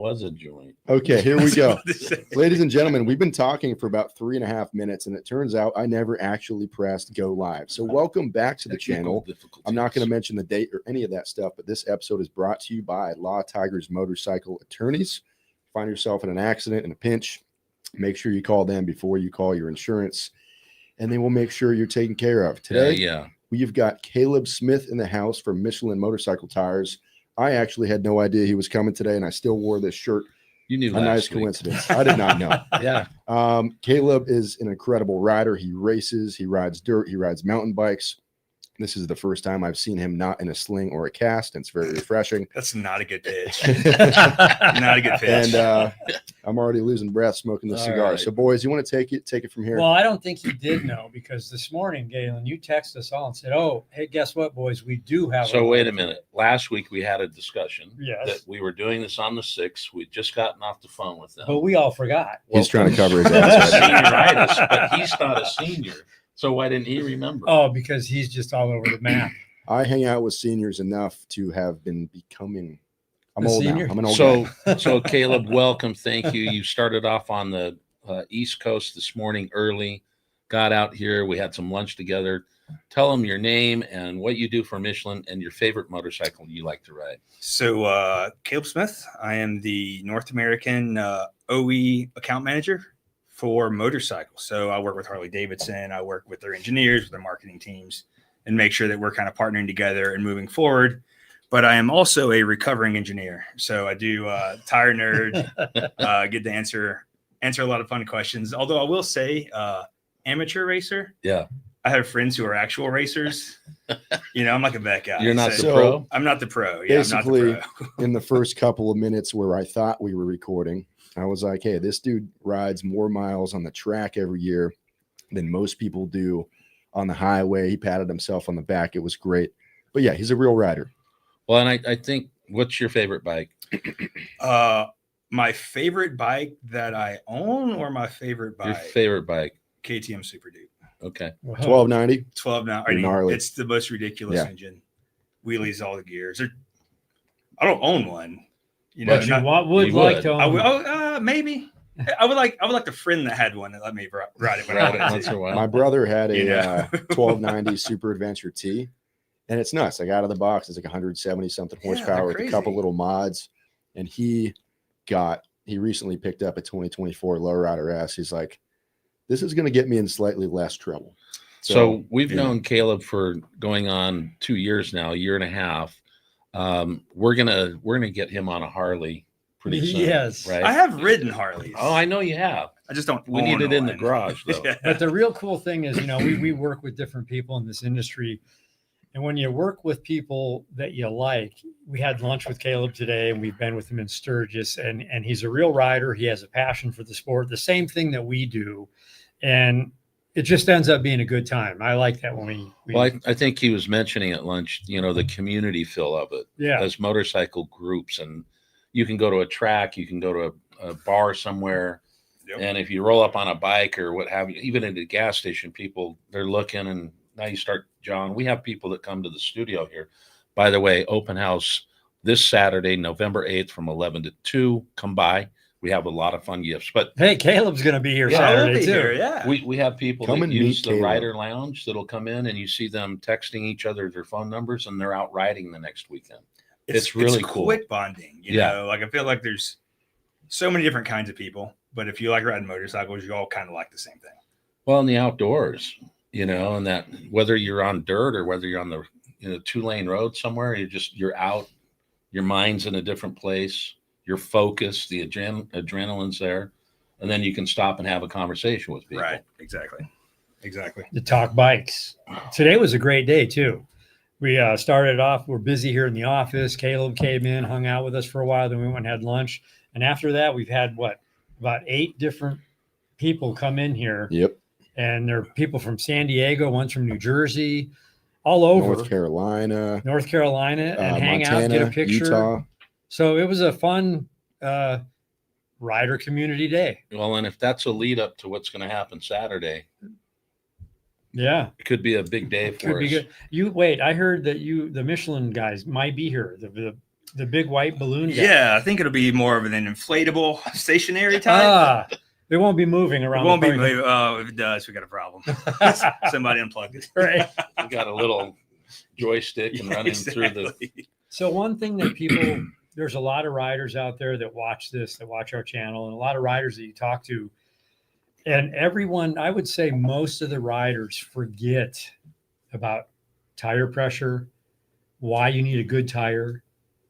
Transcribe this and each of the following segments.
Was a joint. Okay, here we go. Ladies and gentlemen, we've been talking for about 3.5 minutes, and it turns out I never actually pressed go live. So welcome back to the channel. I'm not going to mention the date or any of that stuff, but this episode is brought to you by Law Tigers Motorcycle Attorneys. Find yourself in an accident, in a pinch, make sure you call them before you call your insurance, and they will make sure you're taken care of. Today, we've got Caleb Smith in the house from Michelin Motorcycle Tires. I actually had no idea he was coming today, and I still wore this shirt. You knew a nice coincidence. I did not know. Yeah. Caleb is an incredible rider. He races, he rides dirt, he rides mountain bikes. This is the first time I've seen him not in a sling or a cast, and it's very refreshing. That's not a good pitch. Not a good pitch. And I'm already losing breath smoking the cigar. Right. So, boys, you want to take it from here? Well, I don't think he did know, because this morning, Galen, you texted us all and said, "Oh, hey, guess what, boys? We do have." So wait a minute. Last week we had a discussion that we were doing this on the 6th. We'd just gotten off the phone with them, but we all forgot. He's trying to cover his ass. Senioritis, but he's not a senior. So why didn't he remember? Oh, because he's just all over the map. I hang out with seniors enough to have been becoming. I'm old now. I'm an old guy. So Caleb, welcome. Thank you. You started off on the East Coast this morning early. Got out here. We had some lunch together. Tell them your name and what you do for Michelin and your favorite motorcycle you like to ride. So Caleb Smith. I am the North American OE account manager for motorcycles. So I work with Harley Davidson. I work with their engineers, with their marketing teams, and make sure that we're kind of partnering together and moving forward. But I am also a recovering engineer. So I do tire nerd, get to answer a lot of fun questions. Although I will say amateur racer. Yeah. I have friends who are actual racers. I'm like a vet guy. You're not the pro? I'm not the pro. Yeah, basically, I'm not the pro. In the first couple of minutes where I thought we were recording, I was like, hey, this dude rides more miles on the track every year than most people do on the highway. He patted himself on the back. It was great. But yeah, he's a real rider. Well, and I think, what's your favorite bike? My favorite bike that I own, or my favorite bike? Your favorite bike? KTM Super Duke. Okay. 1290. 1290. It's the most ridiculous engine. Wheelies, all the gears. I don't own one. But you would like to own. Maybe. I would like a friend that had one that let me ride it when I wanted to. My brother had a 1290 Super Adventure T, and it's nuts. Like out of the box, it's like 170 something horsepower with a couple little mods. And he recently picked up a 2024 Lowrider S. He's like, this is going to get me in slightly less trouble. So we've known Caleb for going on 2 years now, a year and a half. We're gonna get him on a Harley pretty soon. Yes, right? I have ridden Harleys. Oh, I know you have. I just don't. We need it in the garage, though. Yeah. But the real cool thing is, we work with different people in this industry, and when you work with people that you like, we had lunch with Caleb today, and we've been with him in Sturgis, and he's a real rider. He has a passion for the sport, the same thing that we do, and it just ends up being a good time. I like that when I think he was mentioning at lunch, the community feel of it. Yeah. As motorcycle groups, and you can go to a track, you can go to a bar somewhere. Yep. And if you roll up on a bike or what have you, even at a gas station, they're looking, and now you start, John, we have people that come to the studio here. By the way, open house this Saturday, November 8th from 11 to 2. Come by. We have a lot of fun gifts, but hey, Caleb's going to be here Saturday too. Yeah, we have people that use the Rider Lounge that'll come in, and you see them texting each other their phone numbers, and they're out riding the next weekend. It's really cool. Quick bonding, you know. Like I feel like there's so many different kinds of people, but if you like riding motorcycles, you all kind of like the same thing. Well, in the outdoors, and that whether you're on dirt or whether you're on the 2-lane road somewhere, you're out, your mind's in a different place. You're focused, the adrenaline's there, and then you can stop and have a conversation with people. Right, exactly. To talk bikes. Today was a great day, too. We started off, we're busy here in the office. Caleb came in, hung out with us for a while, then we went and had lunch. And after that, we've had, about 8 different people come in here. Yep. And they're people from San Diego, one's from New Jersey, all over. North Carolina, and hang Montana, out, get a picture. Utah. So it was a fun rider community day. Well, and if that's a lead up to what's going to happen Saturday, it could be a big day for us. Good. I heard that the Michelin guys might be here. The The big white balloon guy. Yeah, I think it'll be more of an inflatable stationary type. It won't be moving around. It won't be moving. Oh, if it does, we got a problem. Somebody unplugged it. Right. We got a little joystick and running through the. So one thing that people, there's a lot of riders out there that watch this, that watch our channel, and a lot of riders that you talk to. And everyone, I would say most of the riders forget about tire pressure, why you need a good tire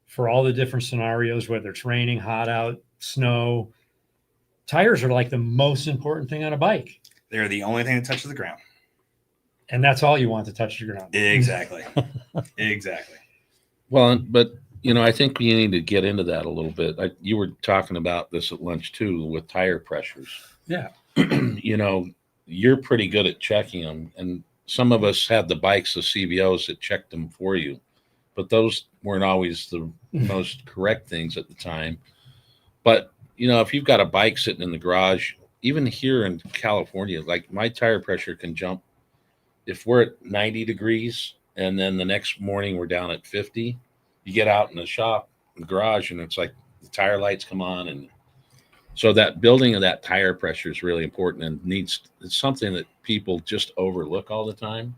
for all the different scenarios, whether it's raining, hot out, snow. Tires are like the most important thing on a bike. They're the only thing that touches the ground. And that's all you want to touch the ground. Exactly. Exactly. Well, but I think we need to get into that a little bit. You were talking about this at lunch too, with tire pressures. Yeah. You're pretty good at checking them, and some of us had the bikes, the CVOs that checked them for you, but those weren't always the most correct things at the time. But if you've got a bike sitting in the garage, even here in California, like my tire pressure can jump. If we're at 90 degrees and then the next morning we're down at 50, you get out in the shop, the garage, and it's like the tire lights come on. And so that building of that tire pressure is really important and it's something that people just overlook all the time.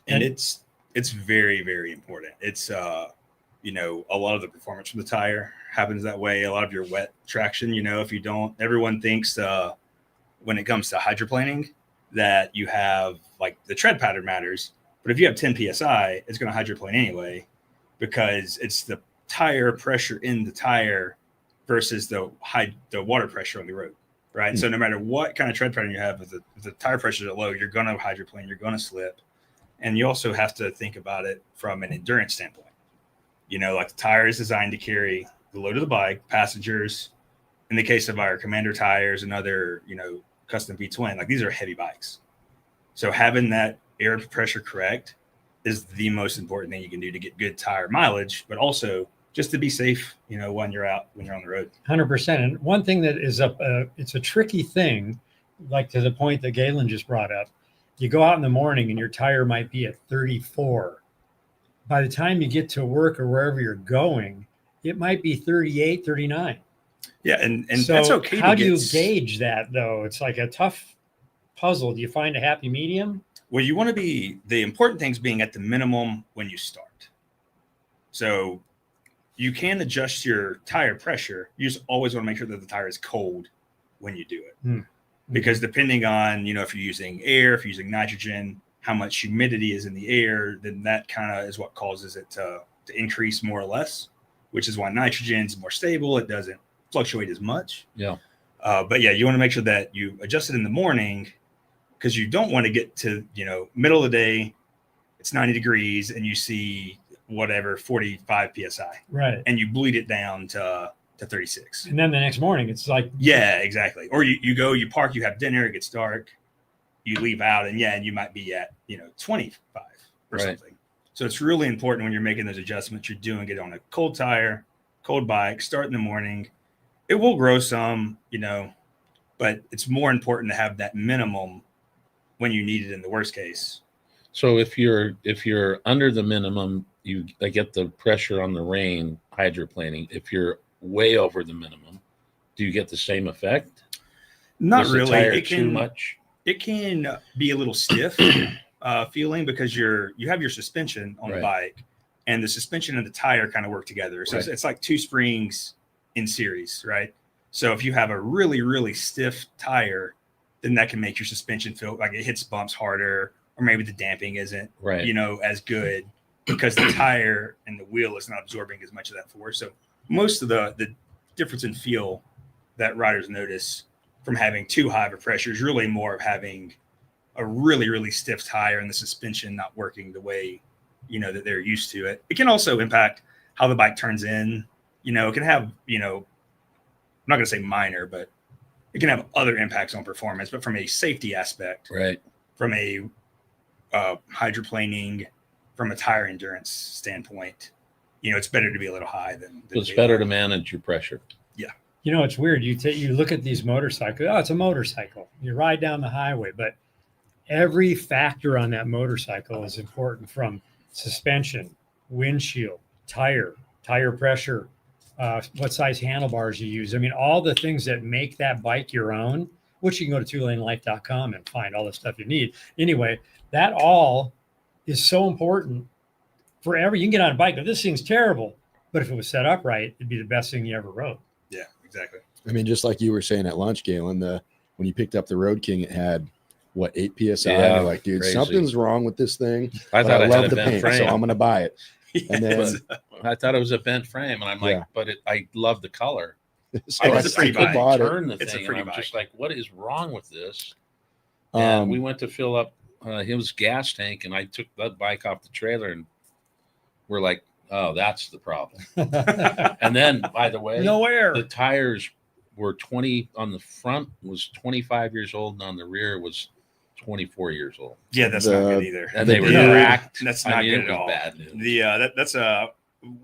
And it's very, very important. It's, a lot of the performance from the tire happens that way. A lot of your wet traction, if you don't, everyone thinks when it comes to hydroplaning that you have like the tread pattern matters, but if you have 10 PSI, it's going to hydroplane anyway, because it's the tire pressure in the tire versus the water pressure on the road. Right. Mm-hmm. So no matter what kind of tread pattern you have, if the tire pressure is low, you're going to hydroplane, you're going to slip. And you also have to think about it from an endurance standpoint. Like the tire is designed to carry the load of the bike, passengers. In the case of our Commander tires and other, custom V-twin, like these are heavy bikes. So having that air pressure correct is the most important thing you can do to get good tire mileage, but also just to be safe, when you're on the road. 100%. And one thing that is it's a tricky thing, like to the point that Galen just brought up. You go out in the morning and your tire might be at 34. By the time you get to work or wherever you're going, it might be 38, 39. Yeah, and so that's okay. How do you gauge that, though? It's like a tough puzzle. Do you find a happy medium? Well, you want to be, the important things being at the minimum when you start. So you can adjust your tire pressure. You just always want to make sure that the tire is cold when you do it. Because depending on, if you're using air, if you're using nitrogen, how much humidity is in the air, then that kind of is what causes it to increase more or less, which is why nitrogen's more stable. It doesn't fluctuate as much. Yeah. But yeah, you want to make sure that you adjust it in the morning, because you don't want to get to, middle of the day, it's 90 degrees and you see whatever, 45 PSI. Right. And you bleed it down to 36. And then the next morning, it's like. Yeah, exactly. Or you go, you park, you have dinner, it gets dark, you leave out, and you might be at, 25 or something. So it's really important when you're making those adjustments, you're doing it on a cold tire, cold bike, start in the morning. It will grow some, but it's more important to have that minimum when you need it in the worst case. So if you're under the minimum, they get the pressure on the rain hydroplaning. If you're way over the minimum, do you get the same effect? Not really. It can too much. It can be a little stiff feeling, because you have your suspension on the bike, and the suspension and the tire kind of work together. So it's like two springs in series, right? So if you have a really, really stiff tire, then that can make your suspension feel like it hits bumps harder, or maybe the damping isn't, as good, because the tire and the wheel is not absorbing as much of that force. So most of the difference in feel that riders notice from having too high of a pressure is really more of having a really, really stiff tire and the suspension not working the way, that they're used to it. It can also impact how the bike turns in. It can have, I'm not going to say minor, but it can have other impacts on performance. But from a safety aspect, from a hydroplaning, from a tire endurance standpoint, it's better to be a little high than it's better to manage your pressure. Yeah. It's weird. You look at these motorcycles. Oh, it's a motorcycle. You ride down the highway, but every factor on that motorcycle is important, from suspension, windshield, tire, tire pressure, what size handlebars you use. I mean, all the things that make that bike your own, which you can go to twolanelife.com and find all the stuff you need. Anyway, that all is so important forever. You can get on a bike, but this thing's terrible. But if it was set up right, it'd be the best thing you ever rode. Yeah, exactly. I mean, just like you were saying at lunch, Galen, when you picked up the Road King, it had what, 8 PSI? Yeah, You're like, dude, crazy. something's wrong with this thing. I thought I it love had a the bent paint, frame. so I'm gonna buy it. And then I thought it was a bent frame, and I'm like, Yeah. but I love the color. so It's a pretty bike. bought it. Turn the It's a thing, pretty and I'm bike. just like, what is wrong with this? And we went to fill up his gas tank, and I took the bike off the trailer, and we're like, oh, that's the problem. And then, by the way, Nowhere. the tires were 20 on the front was 25 years old, and on the rear was 24 years old. Yeah, that's not good either. And they were Yeah. cracked. That's I not mean, good it at was all. bad news. That's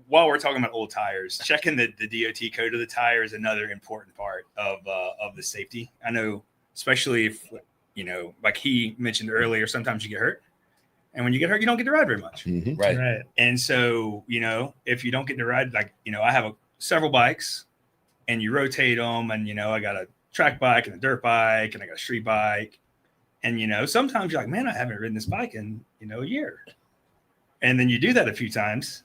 while we're talking about old tires, checking the DOT code of the tire is another important part of the safety. I know, especially if, like he mentioned earlier, sometimes you get hurt. And when you get hurt, you don't get to ride very much. Mhm. Right. And so, if you don't get to ride, like, I have several bikes and you rotate them, and, I got a track bike and a dirt bike and I got a street bike. And, sometimes you're like, man, I haven't ridden this bike in, a year. And then you do that a few times.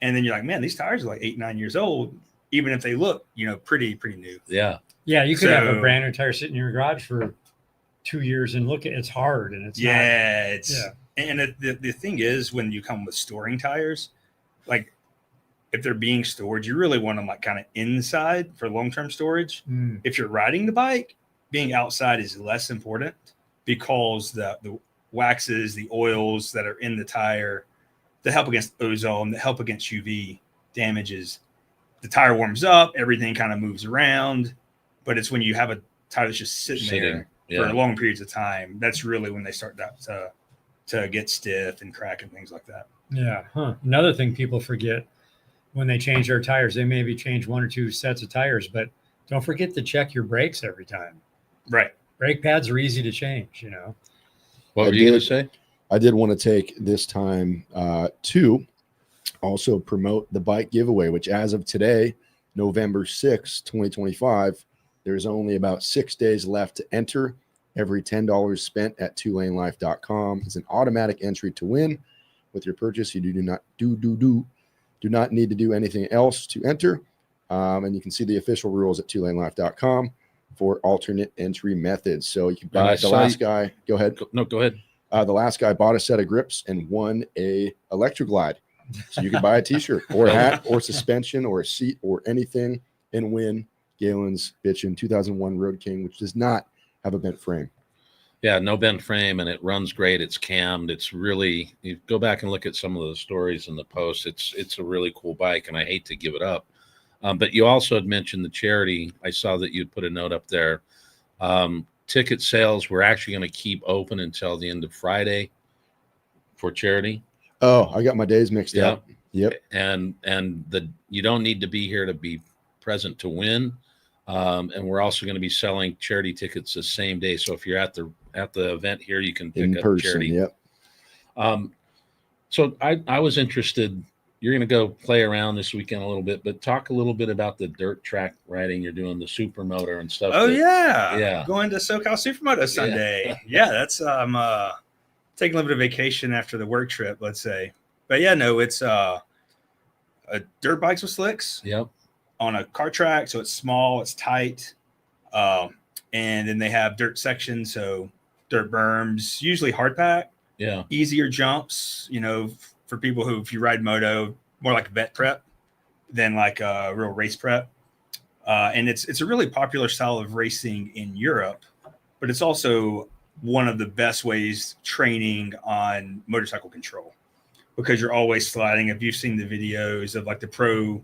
And then you're like, man, these tires are like 8, 9 years old, even if they look, pretty new. Yeah. Yeah, you could have a So- brand new tire sitting in your garage for 2 years and look at it's hard and it's not. Yeah. And the thing is, when you come with storing tires, like if they're being stored, you really want them like kind of inside for long-term storage. Mm. If you're riding the bike, being outside is less important because the waxes, the oils that are in the tire that help against ozone, that help against UV damages. The tire warms up, everything kind of moves around, but it's when you have a tire that's just sitting there for long periods of time, that's really when they start to get stiff and crack and things like that. Yeah. Huh. Another thing people forget when they change their tires, they maybe change 1 or 2 sets of tires, but don't forget to check your brakes every time. Right. Brake pads are easy to change, What were you going to say? I did want to take this time to also promote the bike giveaway, which as of today, November 6th, 2025, there's only about 6 days left to enter. Every $10 spent at twolanelife.com is an automatic entry to win. With your purchase, you do not need to do anything else to enter. And you can see the official rules at twolanelife.com for alternate entry methods. So you can buy the last guy. Go ahead. No, go ahead. The last guy bought a set of grips and won a Electroglide. So you can buy a t-shirt or a hat or suspension or a seat or anything and win Galen's bitchin' 2001 Road King, which does not have a bent frame. Yeah, no bent frame, and it runs great. It's cammed. It's really, you go back and look at some of the stories in the post. It's a really cool bike, and I hate to give it up. But you also had mentioned the charity. I saw that you'd put a note up there. Ticket sales, we're actually going to keep open until the end of Friday for charity. Oh, I got my days mixed up. Yep. And you don't need to be here to be present to win. And we're also going to be selling charity tickets the same day. So if you're at the event here, you can pick In up person. charity. Yep. So I was interested. You're going to go play around this weekend a little bit, but talk a little bit about the dirt track riding you're doing, the supermoto and stuff. Oh, yeah. yeah. Going to SoCal Supermoto Sunday. Yeah, that's I'm taking a little bit of vacation after the work trip, let's say. But yeah, no, it's a dirt bikes with slicks. Yep. On a car track, so it's small, it's tight, and then they have dirt sections, so dirt berms, usually hard pack, easier jumps, for people who, if you ride moto, more like vet prep than like a real race prep, and it's a really popular style of racing in Europe, but it's also one of the best ways training on motorcycle control, because you're always sliding. If you've seen the videos of like the pro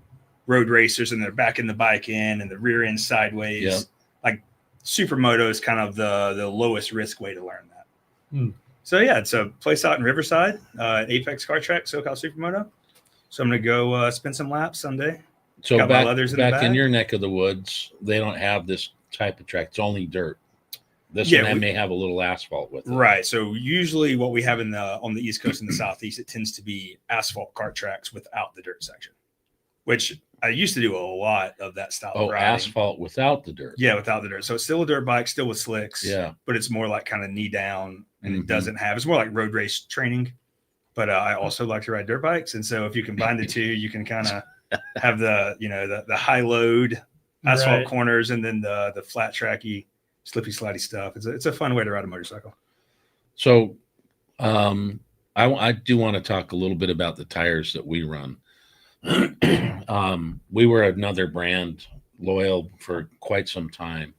road racers and they're backing the bike in and the rear end sideways, like supermoto is kind of the lowest risk way to learn that. So yeah, it's a place out in Riverside, Apex Car Track, SoCal Supermoto. So I'm going to go spin some laps Sunday. So Got my leathers back in in the your neck of the woods, they don't have this type of track. It's only dirt. This Yeah, one may have a little asphalt with it. Right. So usually what we have on the East Coast and the Southeast, it tends to be asphalt kart tracks without the dirt section. which I used to do a lot of that style of Oh, riding. asphalt without the dirt. Yeah, without the dirt. So it's still a dirt bike, still with slicks. Yeah. But it's more like kind of knee down, and Mhm. it doesn't have, it's more like road race training. But I also like to ride dirt bikes. And so if you combine the two, you can kind of have the high load asphalt corners and then the flat tracky, slippy slidey stuff. It's a fun way to ride a motorcycle. So I do want to talk a little bit about the tires that we run. We were another brand loyal for quite some time.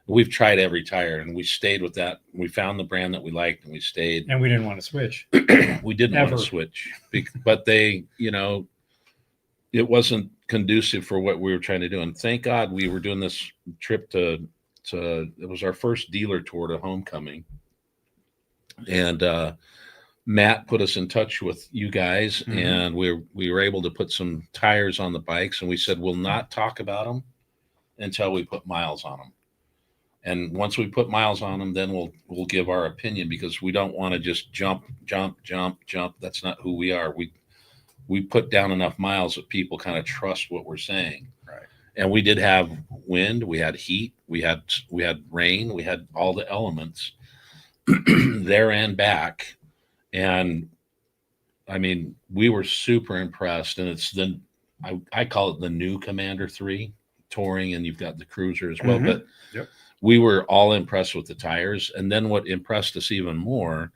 We've tried every tire and we stayed with that. We found the brand that we liked and we stayed. And we didn't want to switch. We didn't want to switch, but they, it wasn't conducive for what we were trying to do. And thank God we were doing this trip to it was our first dealer tour to Homecoming. And Matt put us in touch with you guys, Mhm. and we were able to put some tires on the bikes, and we said we'll not talk about them until we put miles on them. And once we put miles on them, then we'll give our opinion, because we don't want to just jump. That's not who we are. We put down enough miles that people kind of trust what we're saying. Right. And we did have wind, we had heat, we had rain, we had all the elements there and back. And I mean, we were super impressed. And it's I call it the new Commander 3 touring, and you've got the Cruiser as well. Mhm. But Yep. We were all impressed with the tires. And then what impressed us even more,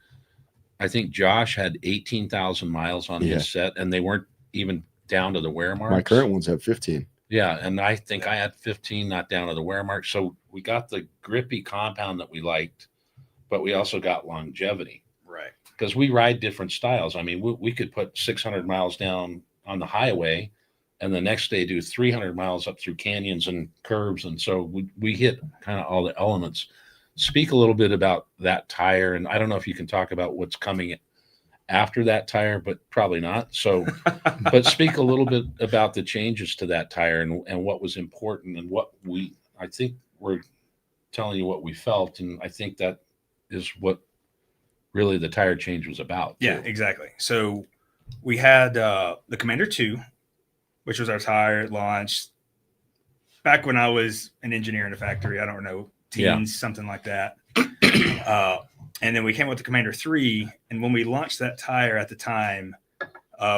I think Josh had 18,000 miles on his set, and they weren't even down to the wear marks. My current ones have 15. Yeah, and I think I had 15, not down to the wear mark. So we got the grippy compound that we liked, but we also got longevity. Right. Because we ride different styles. I mean, we could put 600 miles down on the highway and the next day do 300 miles up through canyons and curves. And so we hit kind of all the elements. Speak a little bit about that tire. And I don't know if you can talk about what's coming after that tire, but probably not. So, but speak a little bit about the changes to that tire and what was important and what I think we're telling you what we felt. And I think that is what really the tire change was about. Yeah, exactly. So we had the Commander 2, which was our tire at launch back when I was an engineer in a factory. I don't know, teens, something like that. And then we came with the Commander 3. And when we launched that tire at the time,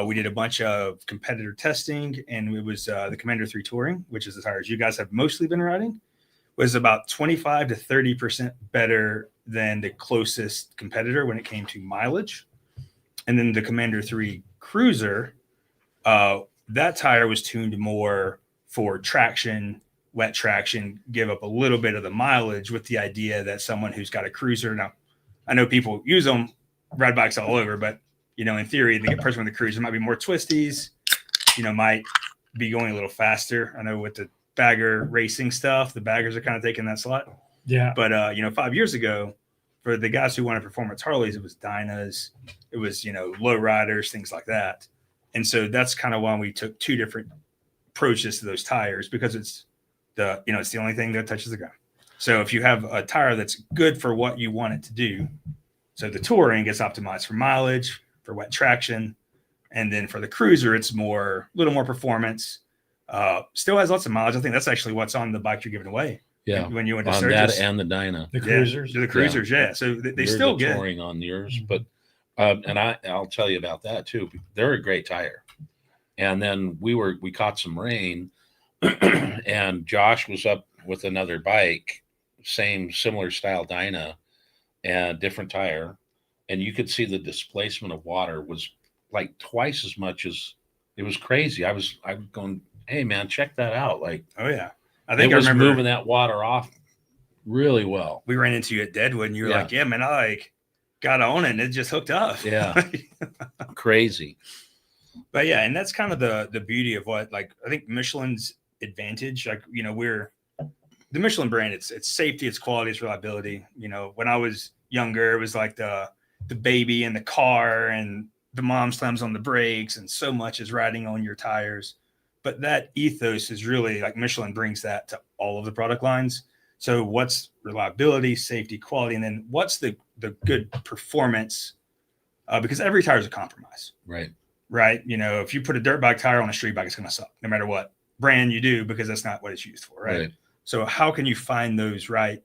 we did a bunch of competitor testing, and it was the Commander 3 Touring, which is the tires you guys have mostly been riding, was about 25 to 30% better than the closest competitor when it came to mileage. And then the Commander 3 Cruiser, that tire was tuned more for traction, wet traction, give up a little bit of the mileage, with the idea that someone who's got a cruiser, now I know people use them, ride bikes all over, but in theory, the person with the cruiser might be more twisties, might be going a little faster. I know with the bagger racing stuff, the baggers are kind of taking that slot. Yeah. But 5 years ago, for the guys who wanted performance Harleys, it was Dynas, it was low riders, things like that. And so that's kind of why we took two different approaches to those tires, because it's it's the only thing that touches the ground. So if you have a tire that's good for what you want it to do, so the touring gets optimized for mileage, for wet traction, and then for the cruiser, it's a little more performance. Still has lots of mileage. I think that's actually what's on the bike you're giving away. Yeah, when you went to on Sturgis. that and the Dyna, The Cruisers. The Cruisers, yeah. So they still get touring on yours, but and I'll tell you about that too. They're a great tire. And then we caught some rain, and Josh was up with another bike, similar style Dyna, and different tire, and you could see the displacement of water was like twice as much as it was crazy. I was going, hey man, check that out. Like, oh yeah, I think I remember moving that that water off really well. We ran into you at Deadwood, and you were like, yeah, man, I got on it and it just hooked up. Yeah. Crazy. But yeah, and that's kind of the beauty of what, I think Michelin's advantage, we're the Michelin brand, it's safety, it's quality, it's reliability. When I was younger, it was like the baby in the car and the mom slams on the brakes, and so much is riding on your tires. But that ethos is really Michelin brings that to all of the product lines. So what's reliability, safety, quality, and then what's the good performance? Because every tire is a compromise. Right. right? You know, if you put a dirt bike tire on a street bike, it's going to suck no matter what brand you do, because that's not what it's used for, right? So how can you find those right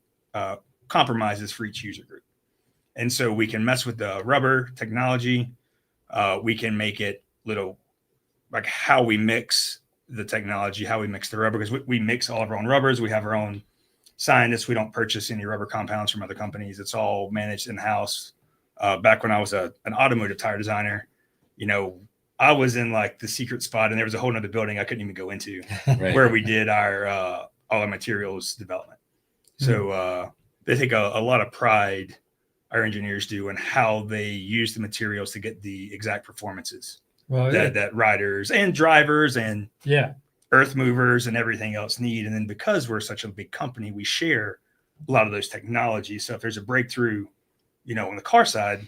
compromises for each user group? And so we can mess with the rubber technology. We can make it little, like how we mix the technology, how we mix the rubber, because we mix all of our own rubbers. We have our own scientists. We don't purchase any rubber compounds from other companies. It's all managed in-house. Back when I was an automotive tire designer, you know, I was in like the secret spot, and there was a whole nother building I couldn't even go into where we did our all our materials development. So they take a lot of pride, our engineers do, in how they use the materials to get the exact performances that riders and drivers and earth movers and everything else need. And then because we're such a big company, we share a lot of those technologies. So if there's a breakthrough, you know, on the car side,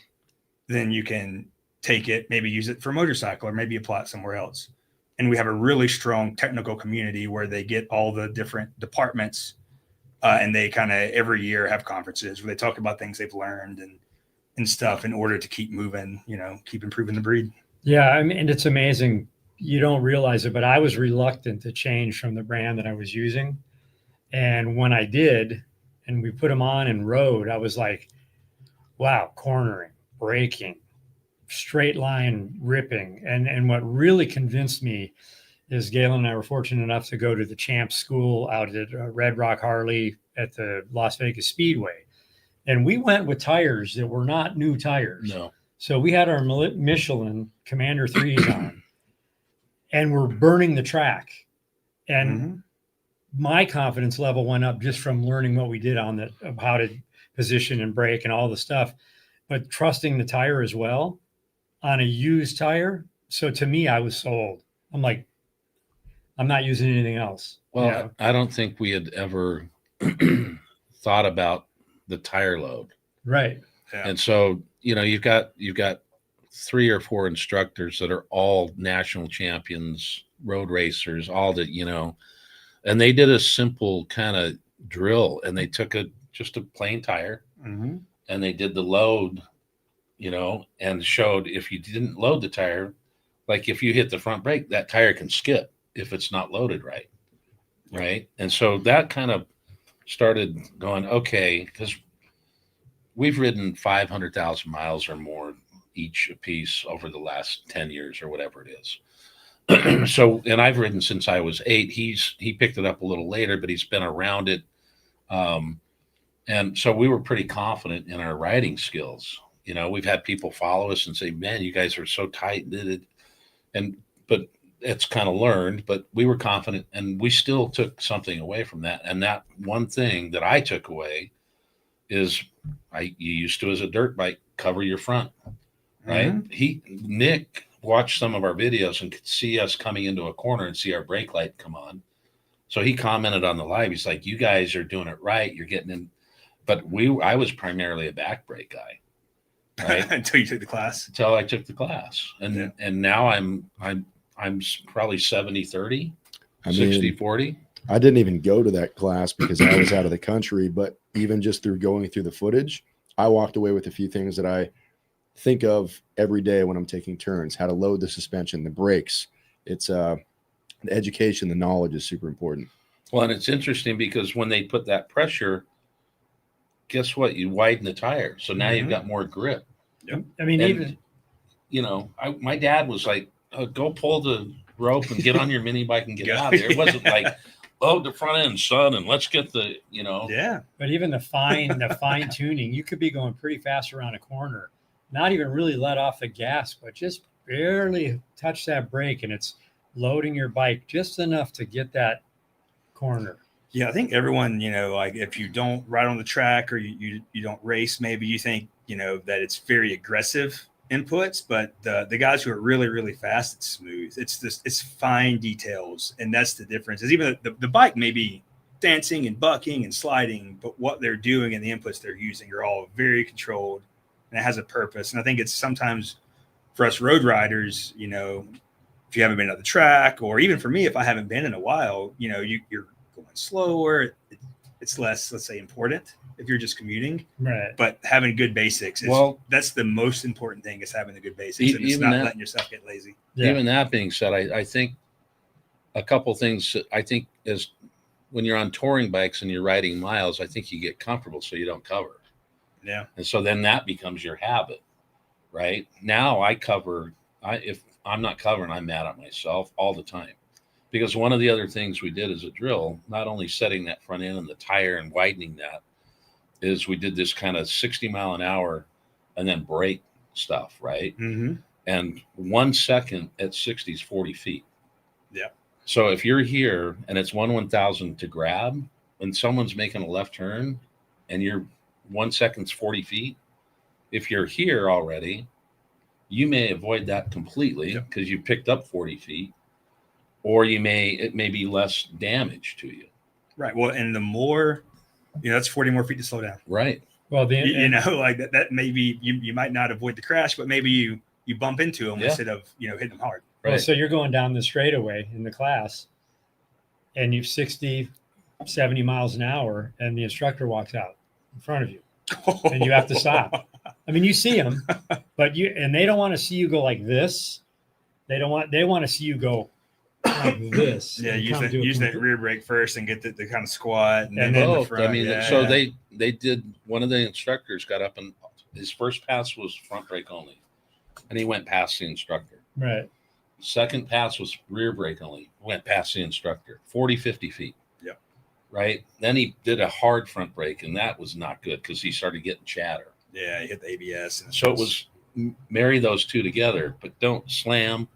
then you can take it, maybe use it for a motorcycle, or maybe apply it somewhere else. And we have a really strong technical community where they get all the different departments, and they kind of every year have conferences where they talk about things they've learned and stuff in order to keep moving, you know, keep improving the breed. Yeah, I mean, and it's amazing. You don't realize it, but I was reluctant to change from the brand that I was using. And when I did, and we put them on and rode, I was like, wow, cornering, braking, straight line ripping. And what really convinced me is Galen and I were fortunate enough to go to the Champs School out at Red Rock Harley at the Las Vegas Speedway. And we went with tires that were not new tires. No. So we had our Michelin Commander 3s on, and we're burning the track. And my confidence level went up just from learning what we did on the, of how to position and brake and all the stuff, but trusting the tire as well on a used tire. So to me, I was sold. I'm like, I'm not using anything else. Well, you know? I don't think we had ever thought about the tire load. Right. Yeah. And so, you know, you've got 3 or 4 instructors that are all national champions, road racers, all that, you know, and they did a simple kind of drill, and they took just a plain tire and they did the load, you know, and showed if you didn't load the tire, like if you hit the front brake, that tire can skip if it's not loaded right. Right. And so that kind of started going, okay, because we've ridden 500,000 miles or more each a piece over the last 10 years or whatever it is. So, and I've ridden since I was 8. He picked it up a little later, but he's been around it. And so we were pretty confident in our riding skills. You know, we've had people follow us and say, man, you guys are so tight knitted. But it's kind of learned, but we were confident, and we still took something away from that. And that one thing that I took away is you used to, as a dirt bike, cover your front, right? Nick watched some of our videos and could see us coming into a corner and see our brake light come on. So he commented on the live. He's like, you guys are doing it right. You're getting in. But I was primarily a back brake guy. Right? Until you took the class. Until I took the class. And and now I'm probably 70-30, 60-40. I didn't even go to that class because I was out of the country, but even just through going through the footage, I walked away with a few things that I think of every day when I'm taking turns: how to load the suspension, the brakes. It's the education, the knowledge is super important. Well, and it's interesting because when they put that pressure, guess what? You widen the tire. So now you've got more grip. Yep. I mean, And, even, you know, my dad was like, go pull the rope and get on your mini bike and get out of there. It wasn't like, load the front end, son, and let's get the, you know. Yeah. but even the fine tuning, you could be going pretty fast around a corner, not even really let off the gas, but just barely touch that brake, and it's loading your bike just enough to get that corner. Yeah, I think everyone, you know, like if you don't ride on the track or you don't race, maybe you think, you know, that it's very aggressive inputs, but the guys who are really, really fast, it's smooth. It's fine details, and that's the difference. Is even the bike may be dancing and bucking and sliding, but what they're doing and the inputs they're using are all very controlled, and it has a purpose. And I think it's sometimes for us road riders, you know, if you haven't been on the track, or even for me, if I haven't been in a while, you know, you're going slower, it's less, let's say, important. if you're just commuting. Right. But having good basics is that's the most important thing, is having the good basics, and it's not letting yourself get lazy. Yeah. Even that being said, I think a couple things I think is when you're on touring bikes and you're riding miles, I think you get comfortable so you don't cover. Yeah. And so then that becomes your habit, right? Now I cover, if I'm not covering, I'm mad at myself all the time. Because one of the other things we did as a drill, not only setting that front end and the tire and widening that, is we did this kind of 60 mile an hour and then brake stuff, right? Mm-hmm. And 1 second at 60 is 40 feet. Yeah. So if you're here and it's 1/1000 to grab, when someone's making a left turn and you're 1 second's 40 feet, if you're here already, you may avoid that completely because you picked up 40 feet, or it may be less damage to you. Right. Well, and the more, that's 40 more feet to slow down. Right. Well, like that maybe you might not avoid the crash, but maybe you bump into them instead of, hitting them hard. Right. Well, so you're going down the straightaway in the class and you've 60, 70 miles an hour and the instructor walks out in front of you and you have to stop. I mean, you see them, but they don't want to see you go like this. They want to see you go like this. Yeah, use that rear brake first and get the kind of squat and then both. The front. I mean, so they did. One of the instructors got up and his first pass was front brake only, and he went past the instructor. Right. Second pass was rear brake only, went past the instructor, 40, 50 feet. Yep. Right. Then he did a hard front brake, and that was not good because he started getting chatter. Yeah, he hit the ABS. And so it was marry those two together, but don't slam.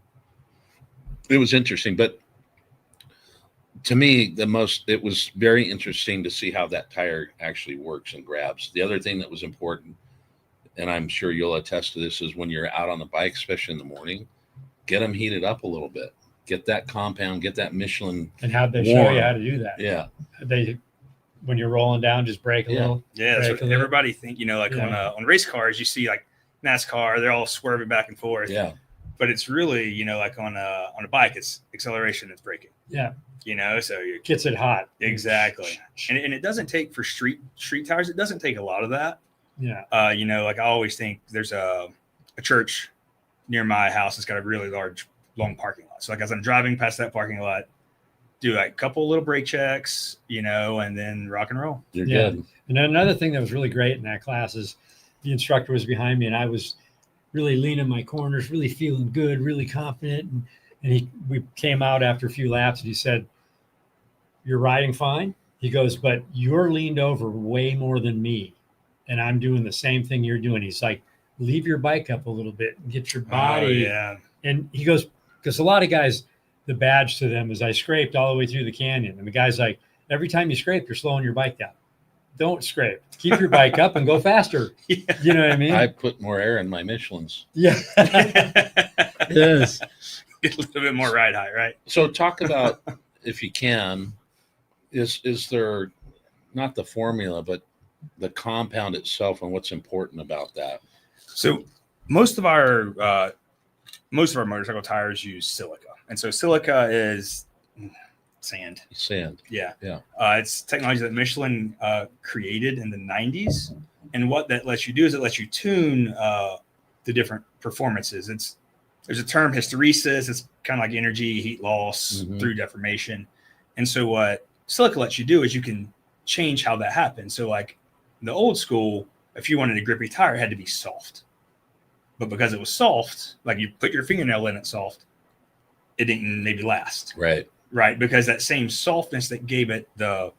It was interesting, but to me, it was very interesting to see how that tire actually works and grabs. The other thing that was important, and I'm sure you'll attest to this, is when you're out on the bike, especially in the morning, get them heated up a little bit. Get that compound, get that Michelin. And how'd they show you how to do that? Yeah. When you're rolling down, just brake a little. Yeah, that's what everybody think. On race cars, you see like NASCAR, they're all swerving back and forth. Yeah. But it's really, like on a bike, it's acceleration, it's braking. Yeah. So it gets it hot. Exactly. And it doesn't take for street tires, it doesn't take a lot of that. Yeah. Like I always think there's a church near my house that's got a really long parking lot. So like as I'm driving past that parking lot, do like a couple little brake checks, and then rock and roll. You're good. And then another thing that was really great in that class is the instructor was behind me and I was really leaning my corners, really feeling good, really confident. And we came out after a few laps and he said, "You're riding fine." He goes, "But you're leaned over way more than me. And I'm doing the same thing you're doing." He's like, "Leave your bike up a little bit and get your body." Oh, yeah. And he goes, because a lot of guys, the badge to them is I scraped all the way through the canyon. And the guy's like, every time you scrape, you're slowing your bike down. Don't scrape. Keep your bike up and go faster. Yeah. You know what I mean? I put more air in my Michelins. Yeah. Yes. Get a little bit more ride height, right? So talk about, if you can, is there not the formula, but the compound itself and what's important about that? So most of our motorcycle tires use silica, and so silica is sand. Yeah. It's technology that Michelin created in the 90s, and what that lets you do is it lets you tune the different performances. There's a term, hysteresis. It's kind of like energy, heat loss through deformation, and so what silica lets you do is you can change how that happens. So like the old school, if you wanted a grippy tire, it had to be soft. But because it was soft, like you put your fingernail in it soft, it didn't maybe last. Right. Because that same softness that gave it the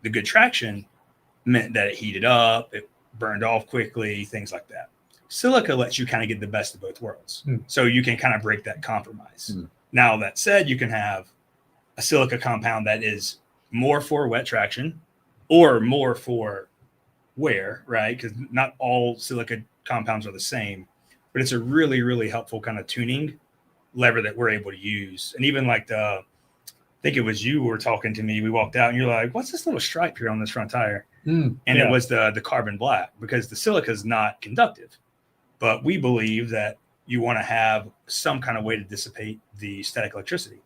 good traction meant that it heated up, it burned off quickly, things like that. Silica lets you kind of get the best of both worlds. So you can kind of break that compromise. Now, that said, you can have a silica compound that is more for wet traction or more for wear, right? Because not all silica compounds are the same, but it's a really, really helpful kind of tuning lever that we're able to use. And even like I think it was you who were talking to me, we walked out and you're like, "What's this little stripe here on this front tire?" It was the carbon black, because the silica is not conductive, but we believe that you want to have some kind of way to dissipate the static electricity.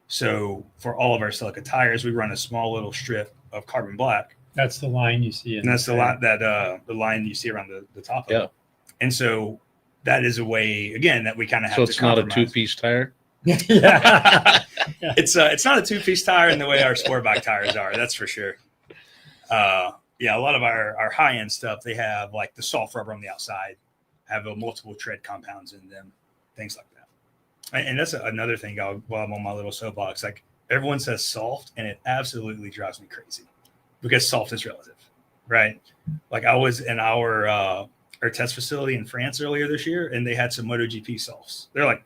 So for all of our silica tires, we run a small little strip of carbon black That's the line you see. And that's the line you see around the top of it. And so that is a way, again, that we kind of have to So it's not compromise. a two-piece tire? Yeah. It's not a two-piece tire in the way our sport bike tires are. That's for sure. Yeah, a lot of our high-end stuff, they have like the soft rubber on the outside, have multiple tread compounds in them, things like that. And that's another thing while I'm on my little soapbox. Like everyone says soft, and it absolutely drives me crazy because soft is relative, right? Like I was in our test facility in France earlier this year, and they had some MotoGP softs. They're like,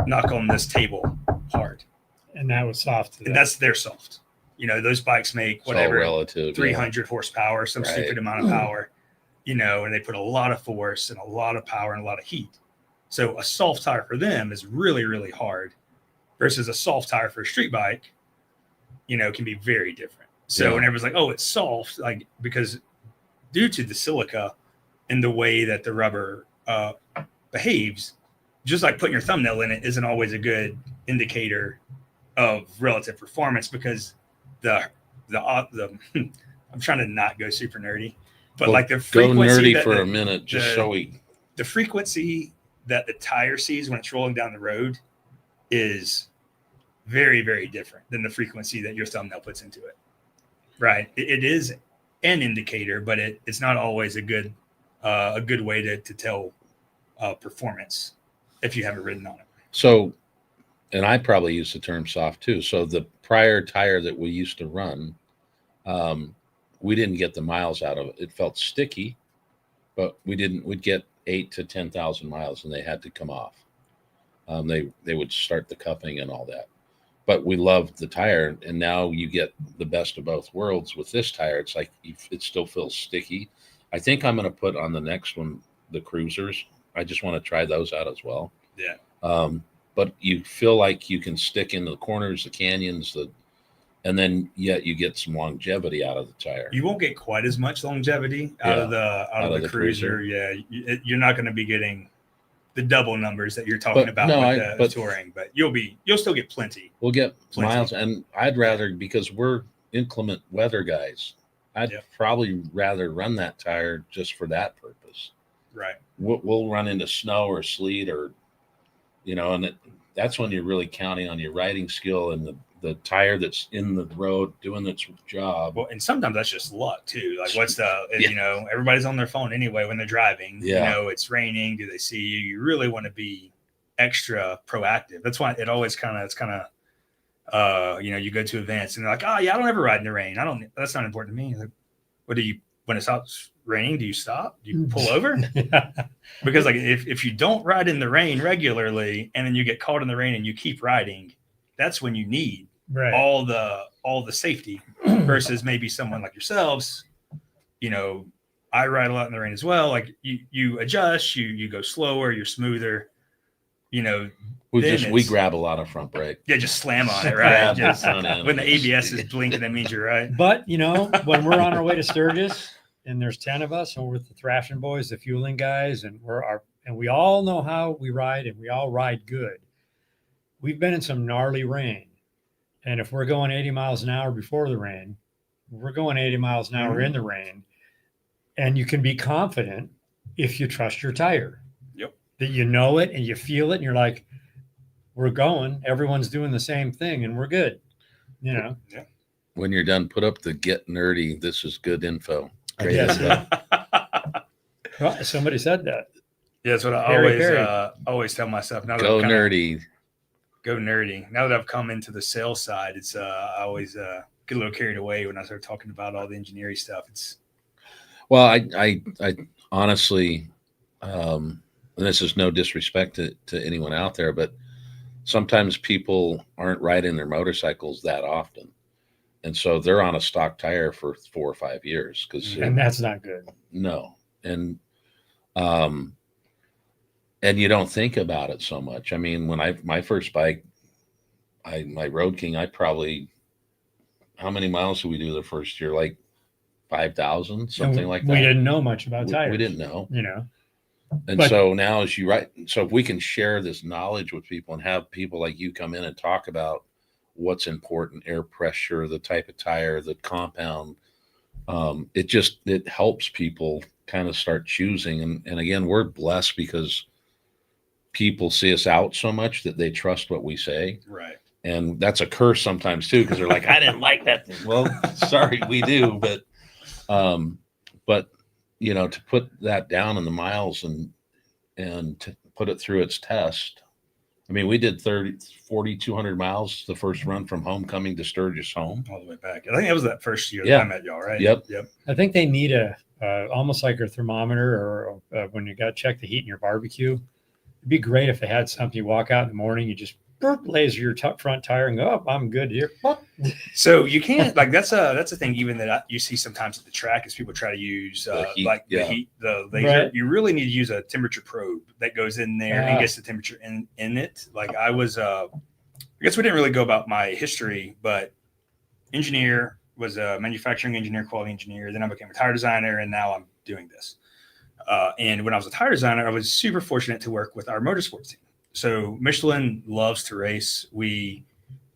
knock on this table hard. And that was soft. And that's their soft. You know, those bikes make whatever, relative, 300 horsepower, some stupid amount of power, you know, and they put a lot of force and a lot of power and a lot of heat. So a soft tire for them is really, really hard versus a soft tire for a street bike, you know, can be very different. So when everyone's like, oh, it's soft, like because due to the silica and the way that the rubber behaves, just like putting your thumbnail in it isn't always a good indicator of relative performance because the I'm trying to not go super nerdy, but like the frequency go nerdy for a minute, just so the frequency that the tire sees when it's rolling down the road is very, very different than the frequency that your thumbnail puts into it. Right? It is an indicator, but it's not always a good way to tell performance if you haven't ridden on it. So, and I probably use the term soft too. So the prior tire that we used to run, we didn't get the miles out of it. It felt sticky, but we'd get 8,000 to 10,000 miles and they had to come off. They would start the cupping and all that. But we loved the tire, and now you get the best of both worlds with this tire. It's like it still feels sticky. I think I'm going to put on the next one the cruisers. I just want to try those out as well. Yeah. But you feel like you can stick in the corners, the canyons, and then yet you get some longevity out of the tire. You won't get quite as much longevity out of the cruiser. Yeah, you're not going to be getting the double numbers that you're talking about with the touring, but you'll still get plenty. We'll get miles, and I'd rather, because we're inclement weather guys, I'd probably rather run that tire just for that purpose. Right. We'll run into snow or sleet or, you know, and that's when you're really counting on your riding skill and the tire that's in the road doing its job. Well, and sometimes that's just luck too. Like you know, everybody's on their phone anyway when they're driving. Yeah. You know, it's raining. Do they see you? You really want to be extra proactive. That's why it's kind of, you know, you go to events and they're like, oh yeah, I don't ever ride in the rain. That's not important to me. Like, when it stops raining, do you stop? Do you pull over? Because like if you don't ride in the rain regularly and then you get caught in the rain and you keep riding, that's when you need all the safety versus maybe someone like yourselves. You know, I ride a lot in the rain as well. Like you adjust, you go slower, you're smoother. You know, we grab a lot of front brake. Yeah, just slam on it, right? Just, when the ABS is blinking, that means you're right. But you know, when we're on our way to Sturgis and there's 10 of us and we're with the thrashing boys, the fueling guys, and we all know how we ride and we all ride good. We've been in some gnarly rain. And if we're going 80 miles an hour before the rain, we're going 80 miles an hour in the rain. And you can be confident if you trust your tire. Yep. That you know it and you feel it and you're like, we're going, everyone's doing the same thing and we're good. You know? Yeah. When you're done, put up the get nerdy. This is good info. Great info. Well, somebody said that. Yeah, that's what I always tell myself. Now go nerdy. Go nerdy. Now that I've come into the sales side, it's I always get a little carried away when I start talking about all the engineering stuff. Well, I honestly, and this is no disrespect to anyone out there, but sometimes people aren't riding their motorcycles that often. And so they're on a stock tire for 4 or 5 years. And that's not good. No. And you don't think about it so much. I mean, when my first bike, my Road King, how many miles did we do the first year? Like 5,000, something like that. We didn't know much about tires. We didn't know. You know. And so now as you write, so if we can share this knowledge with people and have people like you come in and talk about what's important, air pressure, the type of tire, the compound, it helps people kind of start choosing. And again, we're blessed because people see us out so much that they trust what we say. Right. And that's a curse sometimes too, because they're like, I didn't like that thing. Well, sorry, we do, but to put that down in the miles and to put it through its test. I mean, we did 4,200 miles the first run from homecoming to Sturgis home. All the way back. I think it was that first year that I met y'all, right? Yep. I think they need almost like a thermometer or when you got to check the heat in your barbecue. It'd be great if they had something. You walk out in the morning, you just laser your front tire and go, oh, I'm good here. So you can't that's a thing even that you see sometimes at the track is people try to use the laser. Right. You really need to use a temperature probe that goes in there and gets the temperature in it. Like I guess we didn't really go about my history, but engineer, was a manufacturing engineer, quality engineer. Then I became a tire designer, and now I'm doing this. And when I was a tire designer, I was super fortunate to work with our motorsports team. So Michelin loves to race. We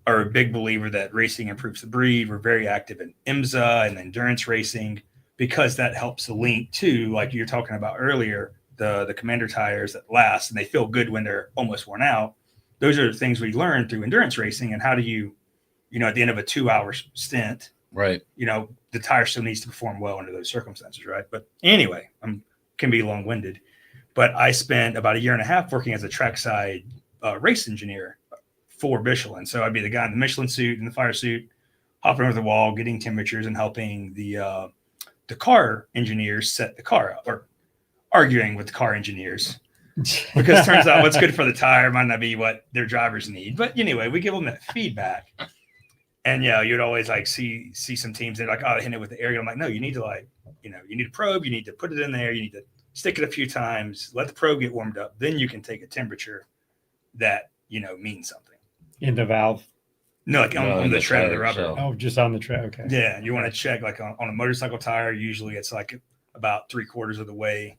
are a big believer that racing improves the breed. We're very active in IMSA and endurance racing because that helps the link to, like you were talking about earlier, the commander tires that last and they feel good when they're almost worn out. Those are the things we learn through endurance racing. And how do you at the end of a 2-hour stint, right? The tire still needs to perform well under those circumstances, right? But anyway, can be long-winded. But I spent about 1.5 years working as a trackside race engineer for Michelin. So I'd be the guy in the Michelin suit and the fire suit, hopping over the wall, getting temperatures, and helping the car engineers set the car up, or arguing with the car engineers. Because it turns out what's good for the tire might not be what their drivers need. But anyway, we give them that feedback. And you'd always see some teams that are like, oh, hit it with the air. I'm like, no, you need to you need a probe, you need to put it in there, you need to stick it a few times, let the probe get warmed up, then you can take a temperature that means something. In the valve? No, on the tread of the rubber. So. Oh, just on the tread. Okay. Yeah, you want to check on a motorcycle tire. Usually, it's about 3/4 of the way,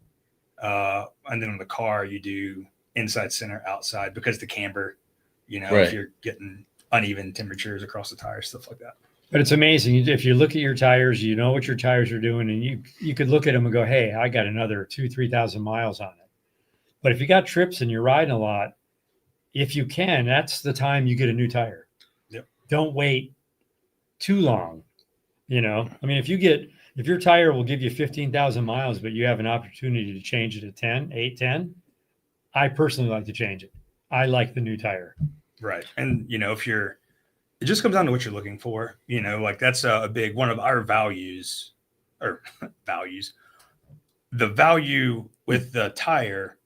and then on the car you do inside, center, outside because the camber. If you're getting uneven temperatures across the tires, stuff like that. But it's amazing. If you look at your tires, you know what your tires are doing, and you could look at them and go, hey, I got another 2,000-3,000 miles on it. But if you got trips and you're riding a lot, if you can, that's the time you get a new tire. Yep. Don't wait too long. I mean, if your tire will give you 15,000 miles, but you have an opportunity to change it at 10, I personally like to change it. I like the new tire. Right. And, it just comes down to what you're looking for. That's a big one of our values. The value with the tire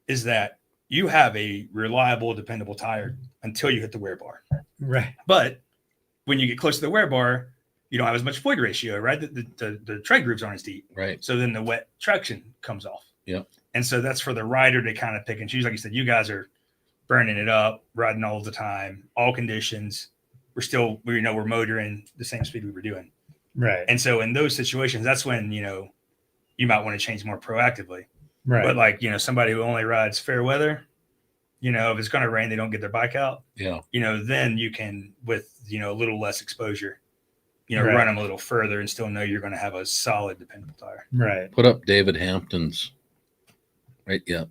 is that you have a reliable, dependable tire until you hit the wear bar. Right. But when you get close to the wear bar, you don't have as much void ratio, right? The tread grooves aren't as deep. Right. So then the wet traction comes off. Yep. And so that's for the rider to kind of pick and choose. Like you said, you guys are burning it up, riding all the time, all conditions. We're motoring the same speed we were doing. Right. And so in those situations, that's when, you might want to change more proactively. Right. But somebody who only rides fair weather, if it's going to rain, they don't get their bike out. Yeah. Then you can, with, a little less exposure, right, run them a little further and still know you're going to have a solid, dependable tire. Right. Put up David Hampton's. Right. Yeah.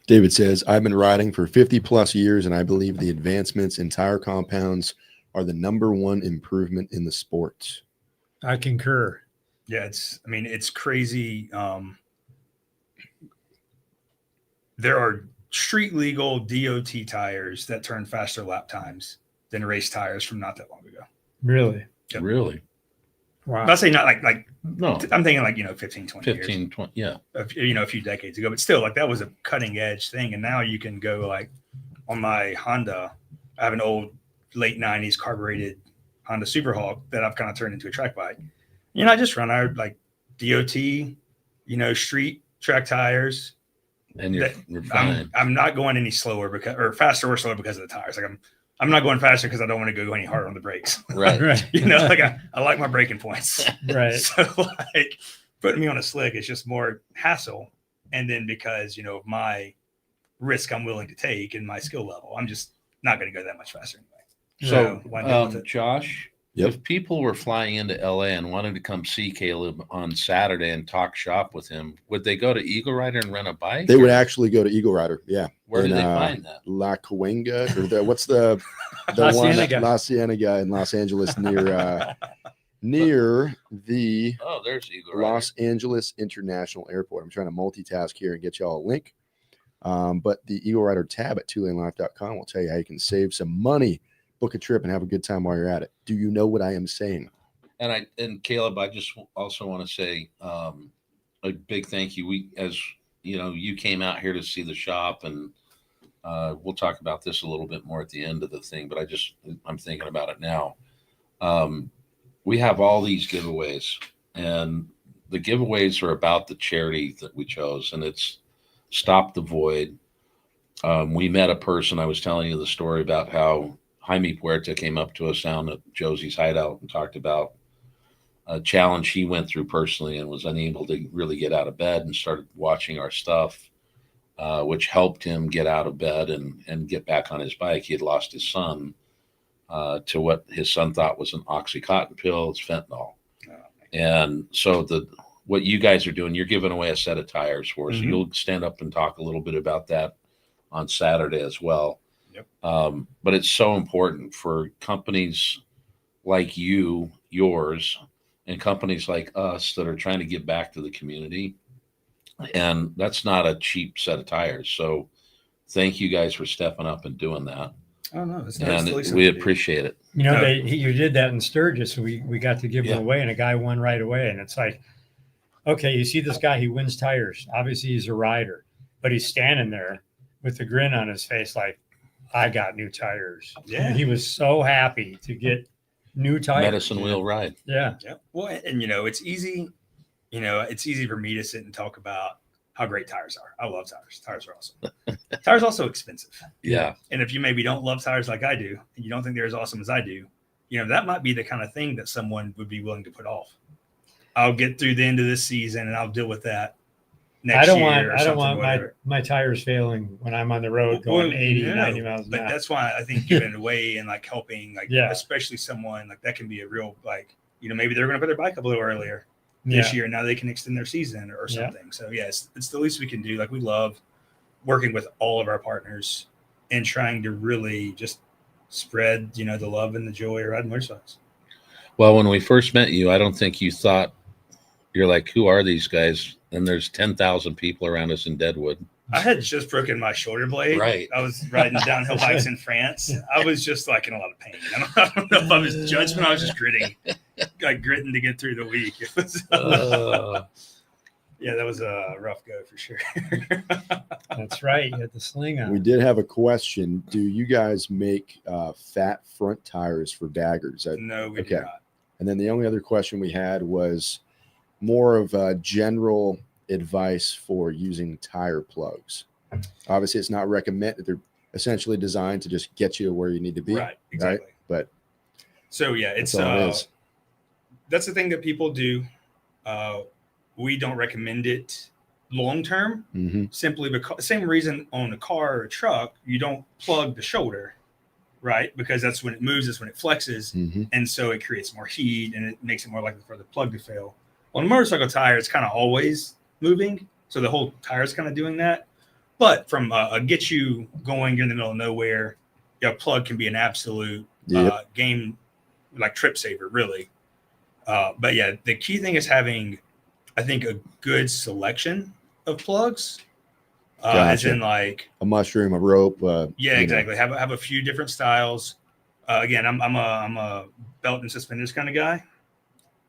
David says, I've been riding for 50 plus years, and I believe the advancements in tire compounds are the #1 improvement in the sport. I concur. Yeah, it's crazy. There are street legal DOT tires that turn faster lap times than race tires from not that long ago. Really? Yep. Really? Wow. I'll say not no. I'm thinking 15, 20 years. 15, 20, yeah. A few decades ago, but still that was a cutting edge thing. And now you can go on my Honda, I have an old late 90s carbureted Honda Super Hawk that I've kind of turned into a track bike. I just run our DOT, street track tires. And you're fine. I'm not going any slower or faster or slower because of the tires. I'm not going faster because I don't want to go any harder on the brakes. Right. Right. I like my braking points. Right. So putting me on a slick is just more hassle. And then because, of my risk I'm willing to take and my skill level, I'm just not going to go that much faster anyway. So Josh, If people were flying into LA and wanted to come see Caleb on Saturday and talk shop with him, would they go to Eagle Rider and rent a bike? They would actually go to Eagle Rider. Yeah. Where do they find that? La Cahuenga, or what's the La one Cienega. La Cienega in Los Angeles near the there's Eagle Rider. Los Angeles International Airport. I'm trying to multitask here and get y'all a link. But the Eagle Rider tab at twolanelife.com will tell you how you can save some money, book a trip, and have a good time while you're at it. Do you know what I am saying? And Caleb, I just also want to say a big thank you. As you know, you came out here to see the shop, and we'll talk about this a little bit more at the end of the thing, but I'm thinking about it now. We have all these giveaways, and the giveaways are about the charity that we chose, and it's Stop the Void. We met a person. I was telling you the story about how Jaime Puerta came up to us down at Josie's hideout and talked about a challenge he went through personally and was unable to really get out of bed, and started watching our stuff, which helped him get out of bed and get back on his bike. He had lost his son to what his son thought was an Oxycontin pill. It's fentanyl. And so what you guys are doing, you're giving away a set of tires for us. Mm-hmm. So you'll stand up and talk a little bit about that on Saturday as well. Yep. But it's so important for companies like yours, and companies like us that are trying to give back to the community. And that's not a cheap set of tires. So thank you guys for stepping up and doing that. Oh, no, we appreciate it. You know, you did that in Sturgis. We got to give them away, and a guy won right away. And it's like, okay, you see this guy, he wins tires. Obviously, he's a rider, but he's standing there with a grin on his face like, I got new tires. Yeah. And he was so happy to get new tires. Medicine wheel ride. Yeah. Yeah. Well, and, it's easy. It's easy for me to sit and talk about how great tires are. I love tires. Tires are awesome. Tires are also expensive. Yeah. And if you maybe don't love tires like I do, and you don't think they're as awesome as I do, that might be the kind of thing that someone would be willing to put off. I'll get through the end of this season and I'll deal with that next year. I don't want my tires failing when I'm on the road going 80, 90 miles an hour. But that's why I think giving away and like helping, especially someone like that can be a real, maybe they're going to put their bike up a little earlier this year. Now they can extend their season or something. Yeah. So it's the least we can do. Like, we love working with all of our partners and trying to really just spread, the love and the joy of riding motorcycles. Well, when we first met you, I don't think you thought, you're like, who are these guys? And there's 10,000 people around us in Deadwood. I had just broken my shoulder blade. Right. I was riding downhill bikes in France. I was just like in a lot of pain. I don't know if I was judgment. I was just gritting to get through the week. It was, that was a rough go for sure. That's right. You had the sling on. We did have a question. Do you guys make fat front tires for baggers? No, we do not. And then the only other question we had was more of a general advice for using tire plugs. Obviously, it's not recommended. They're essentially designed to just get you where you need to be. Right, exactly. Right? But so it's that's the thing that people do. We don't recommend it long term, simply because same reason on a car or a truck, you don't plug the shoulder, right? Because that's when it moves, that's when it flexes, and so it creates more heat and it makes it more likely for the plug to fail. On a motorcycle tire, it's kind of always moving, so the whole tire is kind of doing that. But from a get you going, you're in the middle of nowhere, a plug can be an absolute game, like trip saver, really. But the key thing is having, I think, a good selection of plugs, as in like a mushroom, a rope. Exactly. Have a few different styles. Again, I'm a belt and suspenders kind of guy.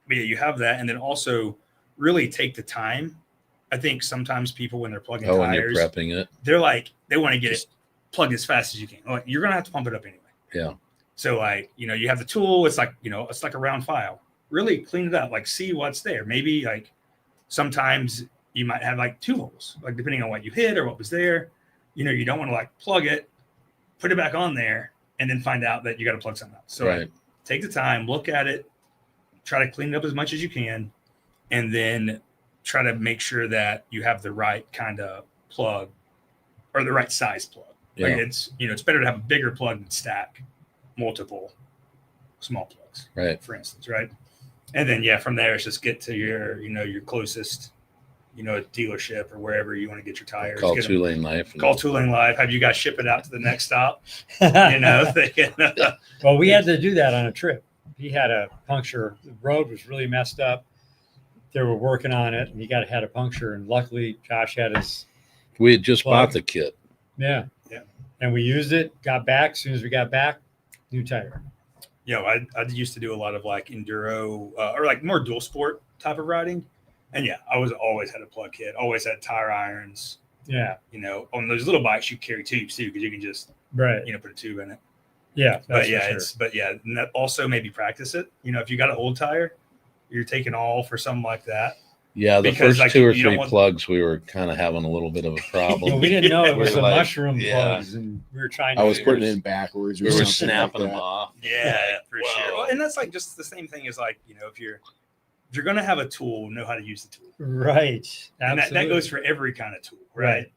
But you have that, and then also really take the time. I think sometimes people, when they're plugging tires, when you're prepping it, they're like, they want to get it plugged as fast as you can. Like, you're gonna have to pump it up anyway. Yeah. So you have the tool. It's like it's like a round file. Really clean it up. Like, see what's there. Maybe sometimes you might have two holes, depending on what you hit or what was there. You don't want to plug it, put it back on there, and then find out that you got to plug something else. So take the time, look at it. Try to clean it up as much as you can, and then try to make sure that you have the right kind of plug or the right size plug. Yeah. It's better to have a bigger plug than stack multiple small plugs. plugs, Right. for instance, right? And then, yeah, from there, it's just get to your, your closest, dealership or wherever you want to get your tires. Call get 2 Lane Life. Call 2 Lane Life. Have you guys ship it out to the next stop? They can, Well, we had to do that on a trip. He had a puncture. The road was really messed up. They were working on it, and he had a puncture. And luckily, Josh had his. We had just plug. bought the kit. Yeah. And we used it. Got back. As soon as we got back, new tire. I used to do a lot of like enduro or like more dual sport type of riding, and I was always had a plug kit. Always had tire irons. Yeah. On those little bikes you carry tubes too because you can just put a tube in it. Yeah, and that also maybe practice it. If you got an old tire, you're taking all for something like that. Yeah, the Because, first 2 or 3 plugs, we were kind of having a little bit of a problem. Well, we didn't know it was the Like, mushroom plugs, and we were trying. I was putting it in backwards. We were something snapping like them that. off. Yeah, for Wow. sure. Well, and that's like just the same thing as like if you're going to have a tool, know how to use the tool. Right. And that goes for every kind of tool, right?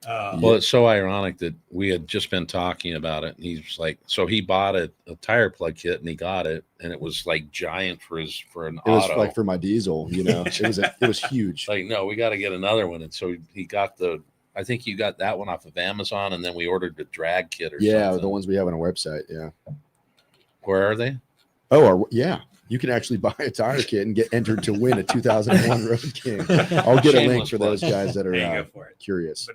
Well, it's so ironic that we had just been talking about it, and he's like, so he bought a tire plug kit, and he got it, and it was like giant for an It was auto. like for my diesel, it was huge. Like, no, we got to get another one, and so he got I think you got that one off of Amazon, and then we ordered the drag kit or something. The ones we have on our website. Yeah. Where are they? Oh, you can actually buy a tire kit and get entered to win a 2001 Road King. I'll get a link Shameless for plug. those guys that There you are go for it. curious.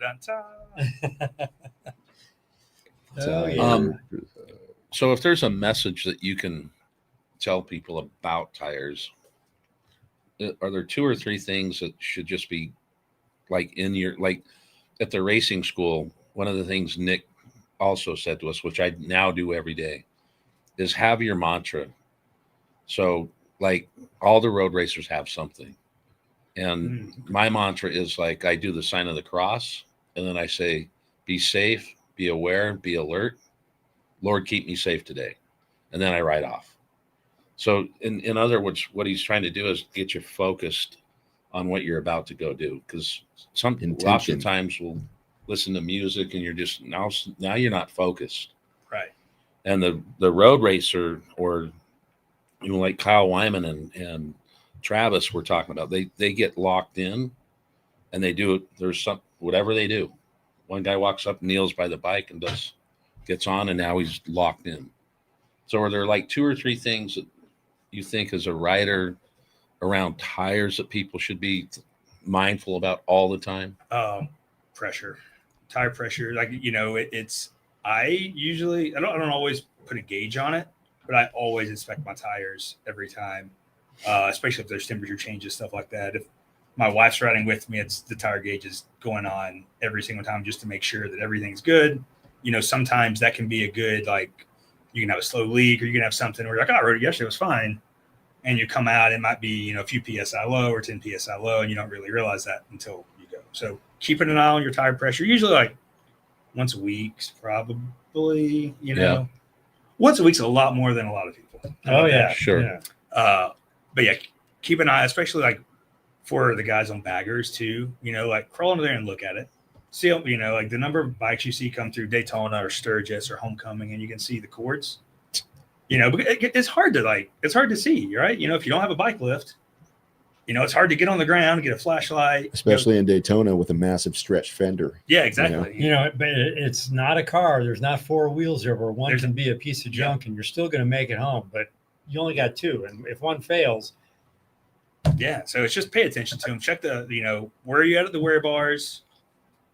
Oh, yeah. So if there's a message that you can tell people about tires, are there 2 or 3 things that should just be like at the racing school? One of the things Nick also said to us, which I now do every day, is have your mantra. So like all the road racers have something. And my mantra is like, I do the sign of the cross, and then I say, be safe, be aware, be alert. Lord, keep me safe today. And then I ride off. So in other words, what he's trying to do is get you focused on what you're about to go do. Because oftentimes we'll listen to music and you're just now you're not focused. Right. And the road racer, or like Kyle Wyman and Travis were talking about, they get locked in and they do it. There's whatever they do. One guy walks up, kneels by the bike and gets on, and now he's locked in. So are there like 2 or 3 things that you think as a rider around tires that people should be mindful about all the time? Pressure, tire pressure. Like, I don't always put a gauge on it, but I always inspect my tires every time, especially if there's temperature changes, stuff like that. If my wife's riding with me, it's the tire gauge is going on every single time just to make sure that everything's good. Sometimes that can be a good, like, you can have a slow leak, or you can have something where you're like, I rode it yesterday, it was fine. And you come out, it might be, a few PSI low or 10 PSI low, and you don't really realize that until you go. So keeping an eye on your tire pressure, usually like once a week, probably, once a week's a lot more than a lot of people. Oh, yeah. Sure. Yeah. But yeah, keep an eye, especially like for the guys on baggers too, like crawl under there and look at it. See, like the number of bikes you see come through Daytona or Sturgis or Homecoming, and you can see the cords. But it's hard to see, right? If you don't have a bike lift, it's hard to get on the ground, get a flashlight. Especially in Daytona with a massive stretch fender. Yeah, exactly. But it's not a car. There's not 4 wheels there where one can be a piece of junk and you're still going to make it home, but you only got 2. And if one fails. Yeah. So it's just pay attention to them. Check where are you at the wear bars?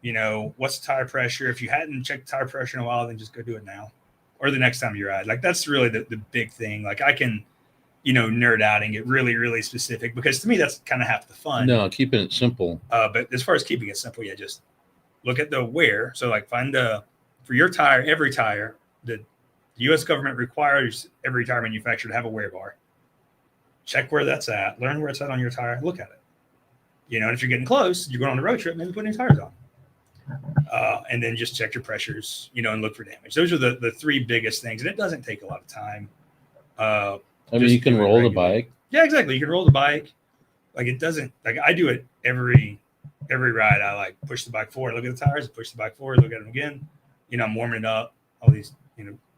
What's the tire pressure? If you hadn't checked the tire pressure in a while, then just go do it now. Or the next time you ride. Like, that's really the big thing. Like, I can, nerd out and get really, really specific, because to me, that's kind of half the fun. No, keeping it simple. But as far as keeping it simple, just look at the wear. So like find for your tire, every tire, the U.S. government requires every tire manufacturer to have a wear bar. Check where that's at. Learn where it's at on your tire. Look at it. And if you're getting close, you're going on a road trip, maybe put new tires on. And then just check your pressures, and look for damage. Those are the 3 biggest things. And it doesn't take a lot of time. You can roll the bike. Yeah, exactly. You can roll the bike. Like, it doesn't, like, I do it every ride. I like push the bike forward, look at the tires, push the bike forward, look at them again. I'm warming it up. All these,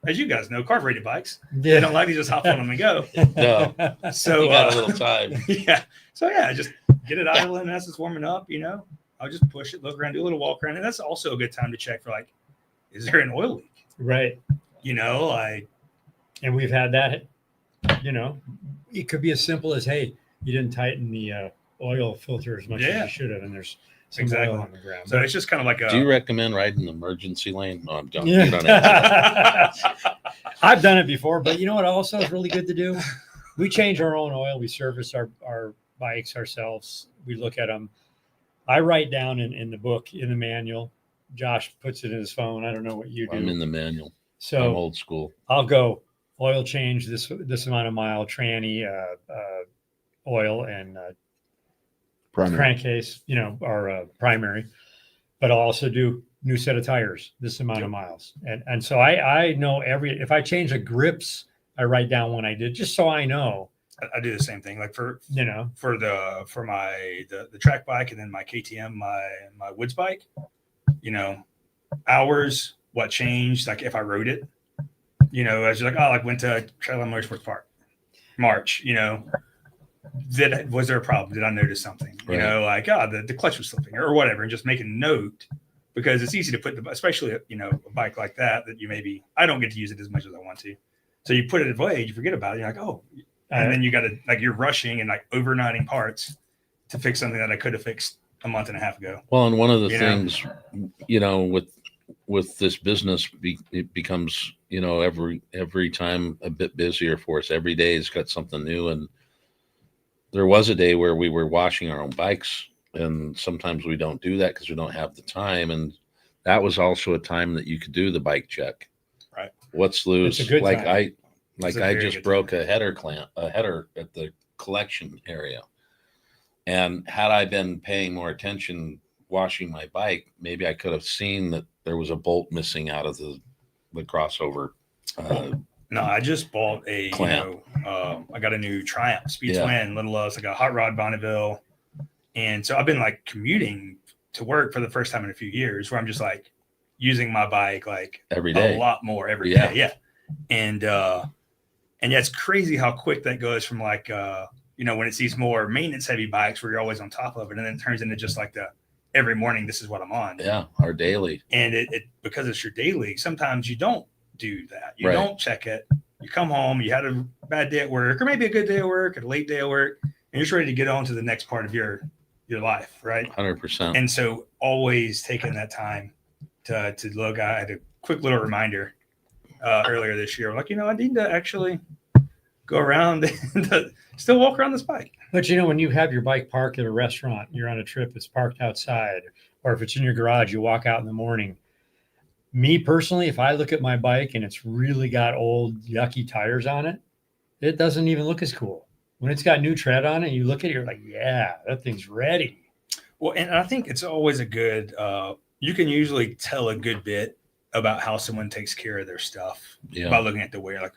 as you guys know, carbureted bikes. Yeah. They don't like to just hop on them and go. No. So You got a little time. yeah. So yeah, just get it idling as it's warming up. I'll just push it, look around, do a little walk around, and that's also a good time to check for like, is there an oil leak? Right. And we've had that. It could be as simple as, hey, you didn't tighten the oil filter as much as you should have, and there's some oil on the ground. So it's just kind of like Do you recommend riding the emergency lane? No, I'm done. Yeah. I've done it before, but you know what also is really good to do? We change our own oil. We service our bikes ourselves. We look at them. I write down in the book, in the manual. Josh puts it in his phone. I don't know what you do. I'm in the manual. So I'm old school. I'll go oil change, this amount of mile, tranny, oil, and crankcase, our primary. But I'll also do new set of tires, this amount of miles. And so I know if I change the grips, I write down when I did, just so I know. I do the same thing. Like for the track bike, and then my KTM, my woods bike, hours, what changed, like if I rode it, as you're like, went to Trail Motorsports Park, March, was there a problem? Did I notice something? Right. The clutch was slipping or whatever, and just make a note, because it's easy to put especially a bike like that I don't get to use it as much as I want to. So you put it away, you forget about it. You're like, oh, and then you got to you're rushing and overnighting parts to fix something that I could have fixed a month and a half ago. Well, and one of the things, with this business, it becomes, every time a bit busier for us. Every day has got something new. And there was a day where we were washing our own bikes, and sometimes we don't do that because we don't have the time. And that was also a time that you could do the bike check. Right. What's loose? It's a good time. I just broke a header at the collection area. And had I been paying more attention washing my bike, maybe I could have seen that there was a bolt missing out of the crossover. No, I just bought I got a new Triumph Speed Twin, Little Loves, like a hot rod Bonneville. And so I've been commuting to work for the first time in a few years, where I'm just using my bike every day, a lot more every day. Yeah. And it's crazy how quick that goes from when it's these more maintenance heavy bikes where you're always on top of it, and then it turns into just every morning, this is what I'm on. Yeah. Our daily. And it because it's your daily, sometimes you don't do that. You don't check it. You come home, you had a bad day at work, or maybe a good day at work, or a late day at work, and you're just ready to get on to the next part of your life. Right. 100%. And so always taking that time to look. I had a quick little reminder earlier this year. I need to actually go around and still walk around this bike. But when you have your bike parked at a restaurant, you're on a trip, it's parked outside, or if it's in your garage, you walk out in the morning. Me personally, if I look at my bike and it's really got old yucky tires on it, it doesn't even look as cool. When it's got new tread on it, you look at it, you're like, yeah, that thing's ready. Well, and I think it's always a good, you can usually tell a good bit about how someone takes care of their stuff by looking at the wear.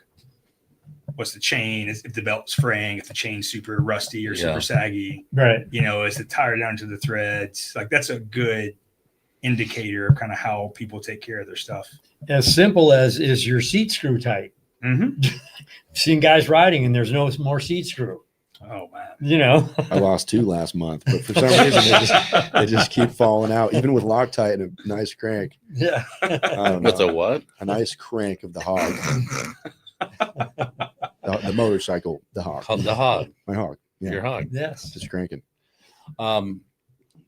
What's the chain? If the belt's fraying, if the chain's super rusty or super saggy, right? Is the tire down to the threads? That's a good indicator of kind of how people take care of their stuff. As simple as, is your seat screw tight? Mm-hmm. I've seen guys riding and there's no more seat screw. Oh man! I lost 2 last month, but for some reason they just keep falling out, even with Loctite and a nice crank. Yeah. With a what? A nice crank of the hog. The motorcycle, the hog. The hog. My hog. Yeah. Your hog. Yes. Just cranking.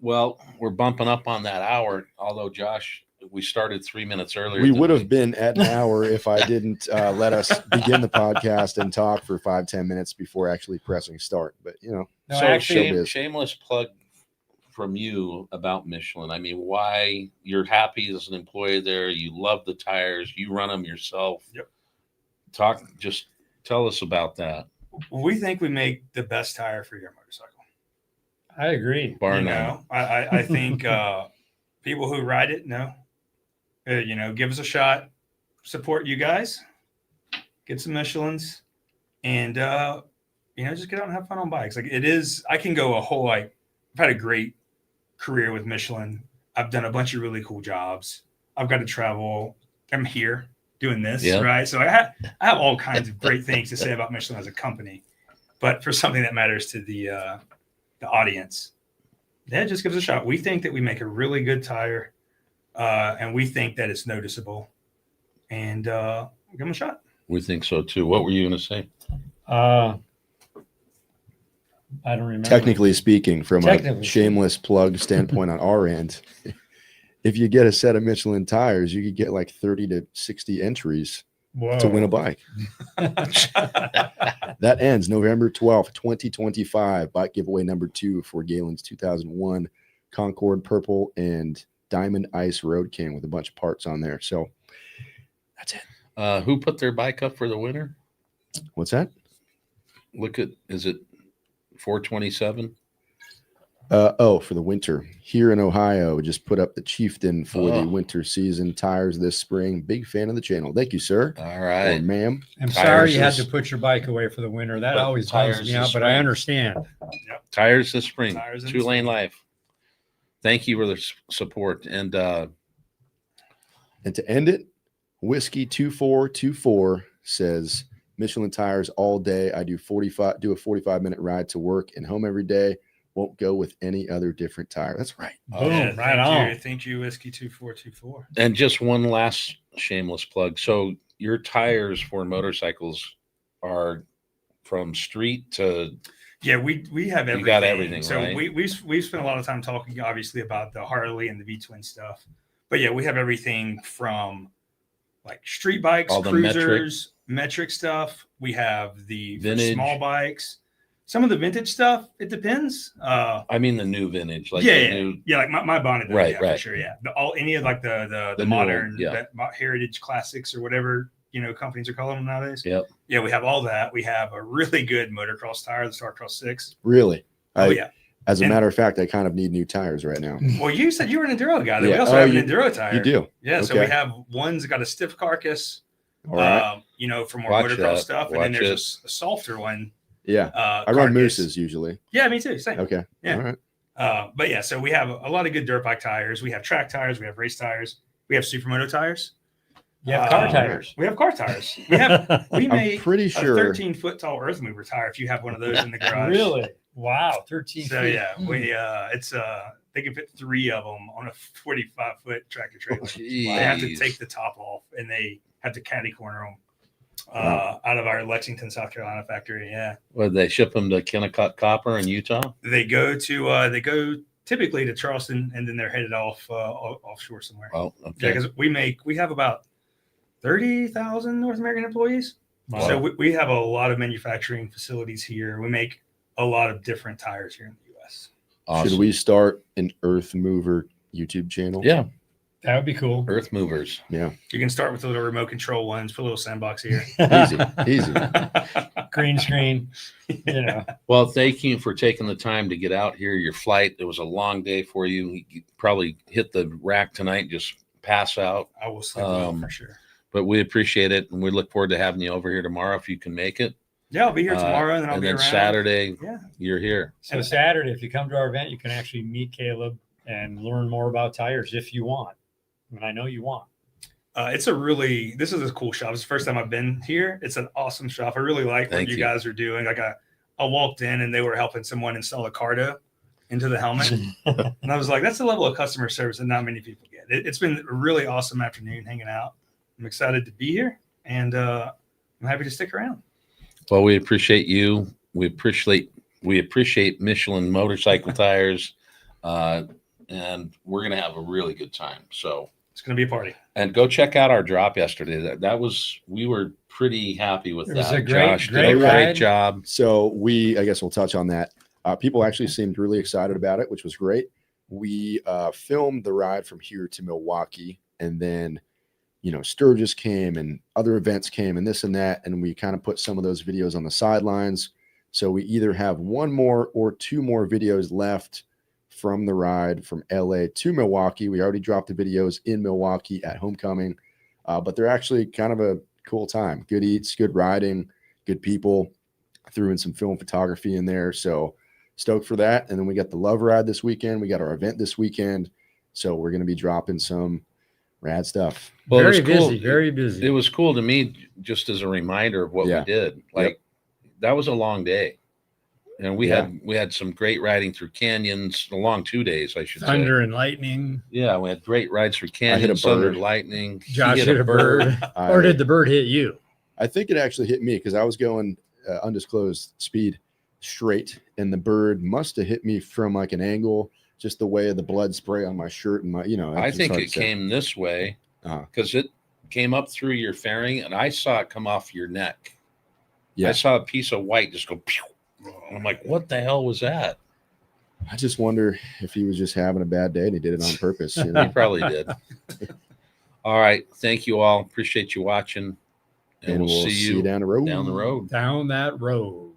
Well, we're bumping up on that hour, although Josh, we started 3 minutes earlier. We would have been at an hour if I didn't let us begin the podcast and talk for 5-10 minutes before actually pressing start. But shameless plug from you about Michelin. I mean, why you're happy as an employee there. You love the tires. You run them yourself. Yep. Just tell us about that. We think we make the best tire for your motorcycle. I agree. Bar none. I think people who ride it give us a shot, support you guys, get some Michelins, and just get out and have fun on bikes. It is. I can go a whole I've had a great career with Michelin. I've done a bunch of really cool jobs. I've got to travel. I'm here. doing this, Yeah. right? So I have all kinds of great things to say about Michelin as a company, but for something that matters to the audience, that just gives a shot. We think that we make a really good tire, and we think that it's noticeable, and give them a shot. We think so too. What were you going to say? I don't remember. Technically speaking, from a shameless plug standpoint on our end, if you get a set of Michelin tires, you could get like 30 to 60 entries to win a bike. That ends November 12th, 2025. Bike giveaway number 2 for Galen's 2001 Concord Purple and Diamond Ice Road King with a bunch of parts on there. So that's it. Who put their bike up for the winter? What's that? Is it 427? For the winter here in Ohio, just put up the Chieftain for the winter season tires this spring. Big fan of the channel. Thank you, sir. All right, or ma'am. I'm sorry you had to put your bike away for the winter. That always bums me out, but I understand. Yep. Tires this spring. Tires in 2 Lane Life. Thank you for the support. And to end it, Whiskey 2424 says Michelin tires all day. I do a 45-minute ride to work and home every day. Won't go with any other different tire. That's right. Boom, right on. Thank you, Whiskey 2424. And just one last shameless plug. So your tires for motorcycles are from street to Yeah, we have everything. You got everything, so right? we've spent a lot of time talking, obviously, about the Harley and the V-twin stuff. But yeah, we have everything from like street bikes, all the cruisers, metric stuff. We have the Vintage. small bikes. Some of the vintage stuff, it depends. I mean the new vintage, like like my bonnet, Right, for sure, yeah. Any of like the The modern new, yeah. heritage classics or whatever companies are calling them nowadays. Yep. Yeah, we have all that. We have a really good motocross tire, the Starcross 6. Really? Yeah. As a matter of fact, I kind of need new tires right now. Well, you said you were an enduro guy. Yeah. We also have an enduro tire. You do? Yeah. So Okay. we have one's got a stiff carcass, All right. for more Watch motocross that. stuff, and Watch then there's a softer one. Yeah. I run carcass. Mooses usually. Yeah, me too. Same. Okay. Yeah. All right. But yeah, so we have a lot of good dirt bike tires. We have track tires. We have race tires. We have supermoto tires. You have car tires. We have car tires. We I'm make pretty a sure 13-foot tall earth mover tire if you have one of those in the garage. Really? Wow, 13 So feet. yeah, it's they can fit 3 of them on a 45-foot tractor trailer. They have to Jeez. take the top off and they have to caddy corner them out of our Lexington, South Carolina factory. Yeah, Well, they ship them to Kennecott Copper in Utah. they go typically to Charleston and then they're headed offshore somewhere. Oh, Yeah, okay. because we have about 30,000 North American employees. Wow. So we have a lot of manufacturing facilities here. We make a lot of different tires here in the U.S. Awesome. Should we start an Earth Mover YouTube channel? Yeah, That would be cool. Earth Movers. Yeah. You can start with the little remote control ones, put a little sandbox here. Easy. Green screen. Well, thank you for taking the time to get out here. Your flight, it was a long day for you. You probably hit the rack tonight, and just pass out. I will sleep well for sure. But we appreciate it, and we look forward to having you over here tomorrow if you can make it. Yeah, I'll be here tomorrow, and then I'll be around. Saturday, Yeah. you're here. So Saturday, if you come to our event, you can actually meet Caleb and learn more about tires if you want. And I know you want. This is a cool shop. It's the first time I've been here. It's an awesome shop. I really like what you guys are doing. Like I walked in and they were helping someone install a Cardo into the helmet. And I was like, that's the level of customer service that not many people get. It's been a really awesome afternoon hanging out. I'm excited to be here and I'm happy to stick around. Well, we appreciate you. We appreciate Michelin Motorcycle Tires. And we're going to have a really good time. So it's going to be a party. And go check out our drop yesterday. We were pretty happy with that. It was a Josh great did a great ride. job. So I guess we'll touch on that. People actually seemed really excited about it, which was great. We filmed the ride from here to Milwaukee, and then, Sturgis came and other events came and this and that. And we kind of put some of those videos on the sidelines. So we either have 1 more or 2 more videos left from the ride from LA to Milwaukee. We already dropped the videos in Milwaukee at homecoming, but they're actually kind of a cool time. Good eats, good riding, good people. Threw in some film photography in there. So stoked for that. And then we got the Love Ride this weekend. We got our event this weekend. So we're going to be dropping some Rad stuff. Well, it was Very cool. busy, very busy. It was cool to me, just as a reminder of what Yeah. we did. Like that was a long day, and we had some great riding through canyons. A long 2 days, I should Thunder say. and lightning. Yeah, we had great rides through hit a canyons, thunder, bird. and lightning. Josh He hit a bird. Or did the bird hit you? I think it actually hit me because I was going undisclosed speed straight, and the bird must have hit me from like an angle, just the way of the blood spray on my shirt and my, I think it came this way because it came up through your fairing, and I saw it come off your neck. Yeah. I saw a piece of white just go pew. And I'm like, what the hell was that? I just wonder if he was just having a bad day and he did it on purpose. He probably did. All right. Thank you all. Appreciate you watching. And we'll see you down the road. Down that road.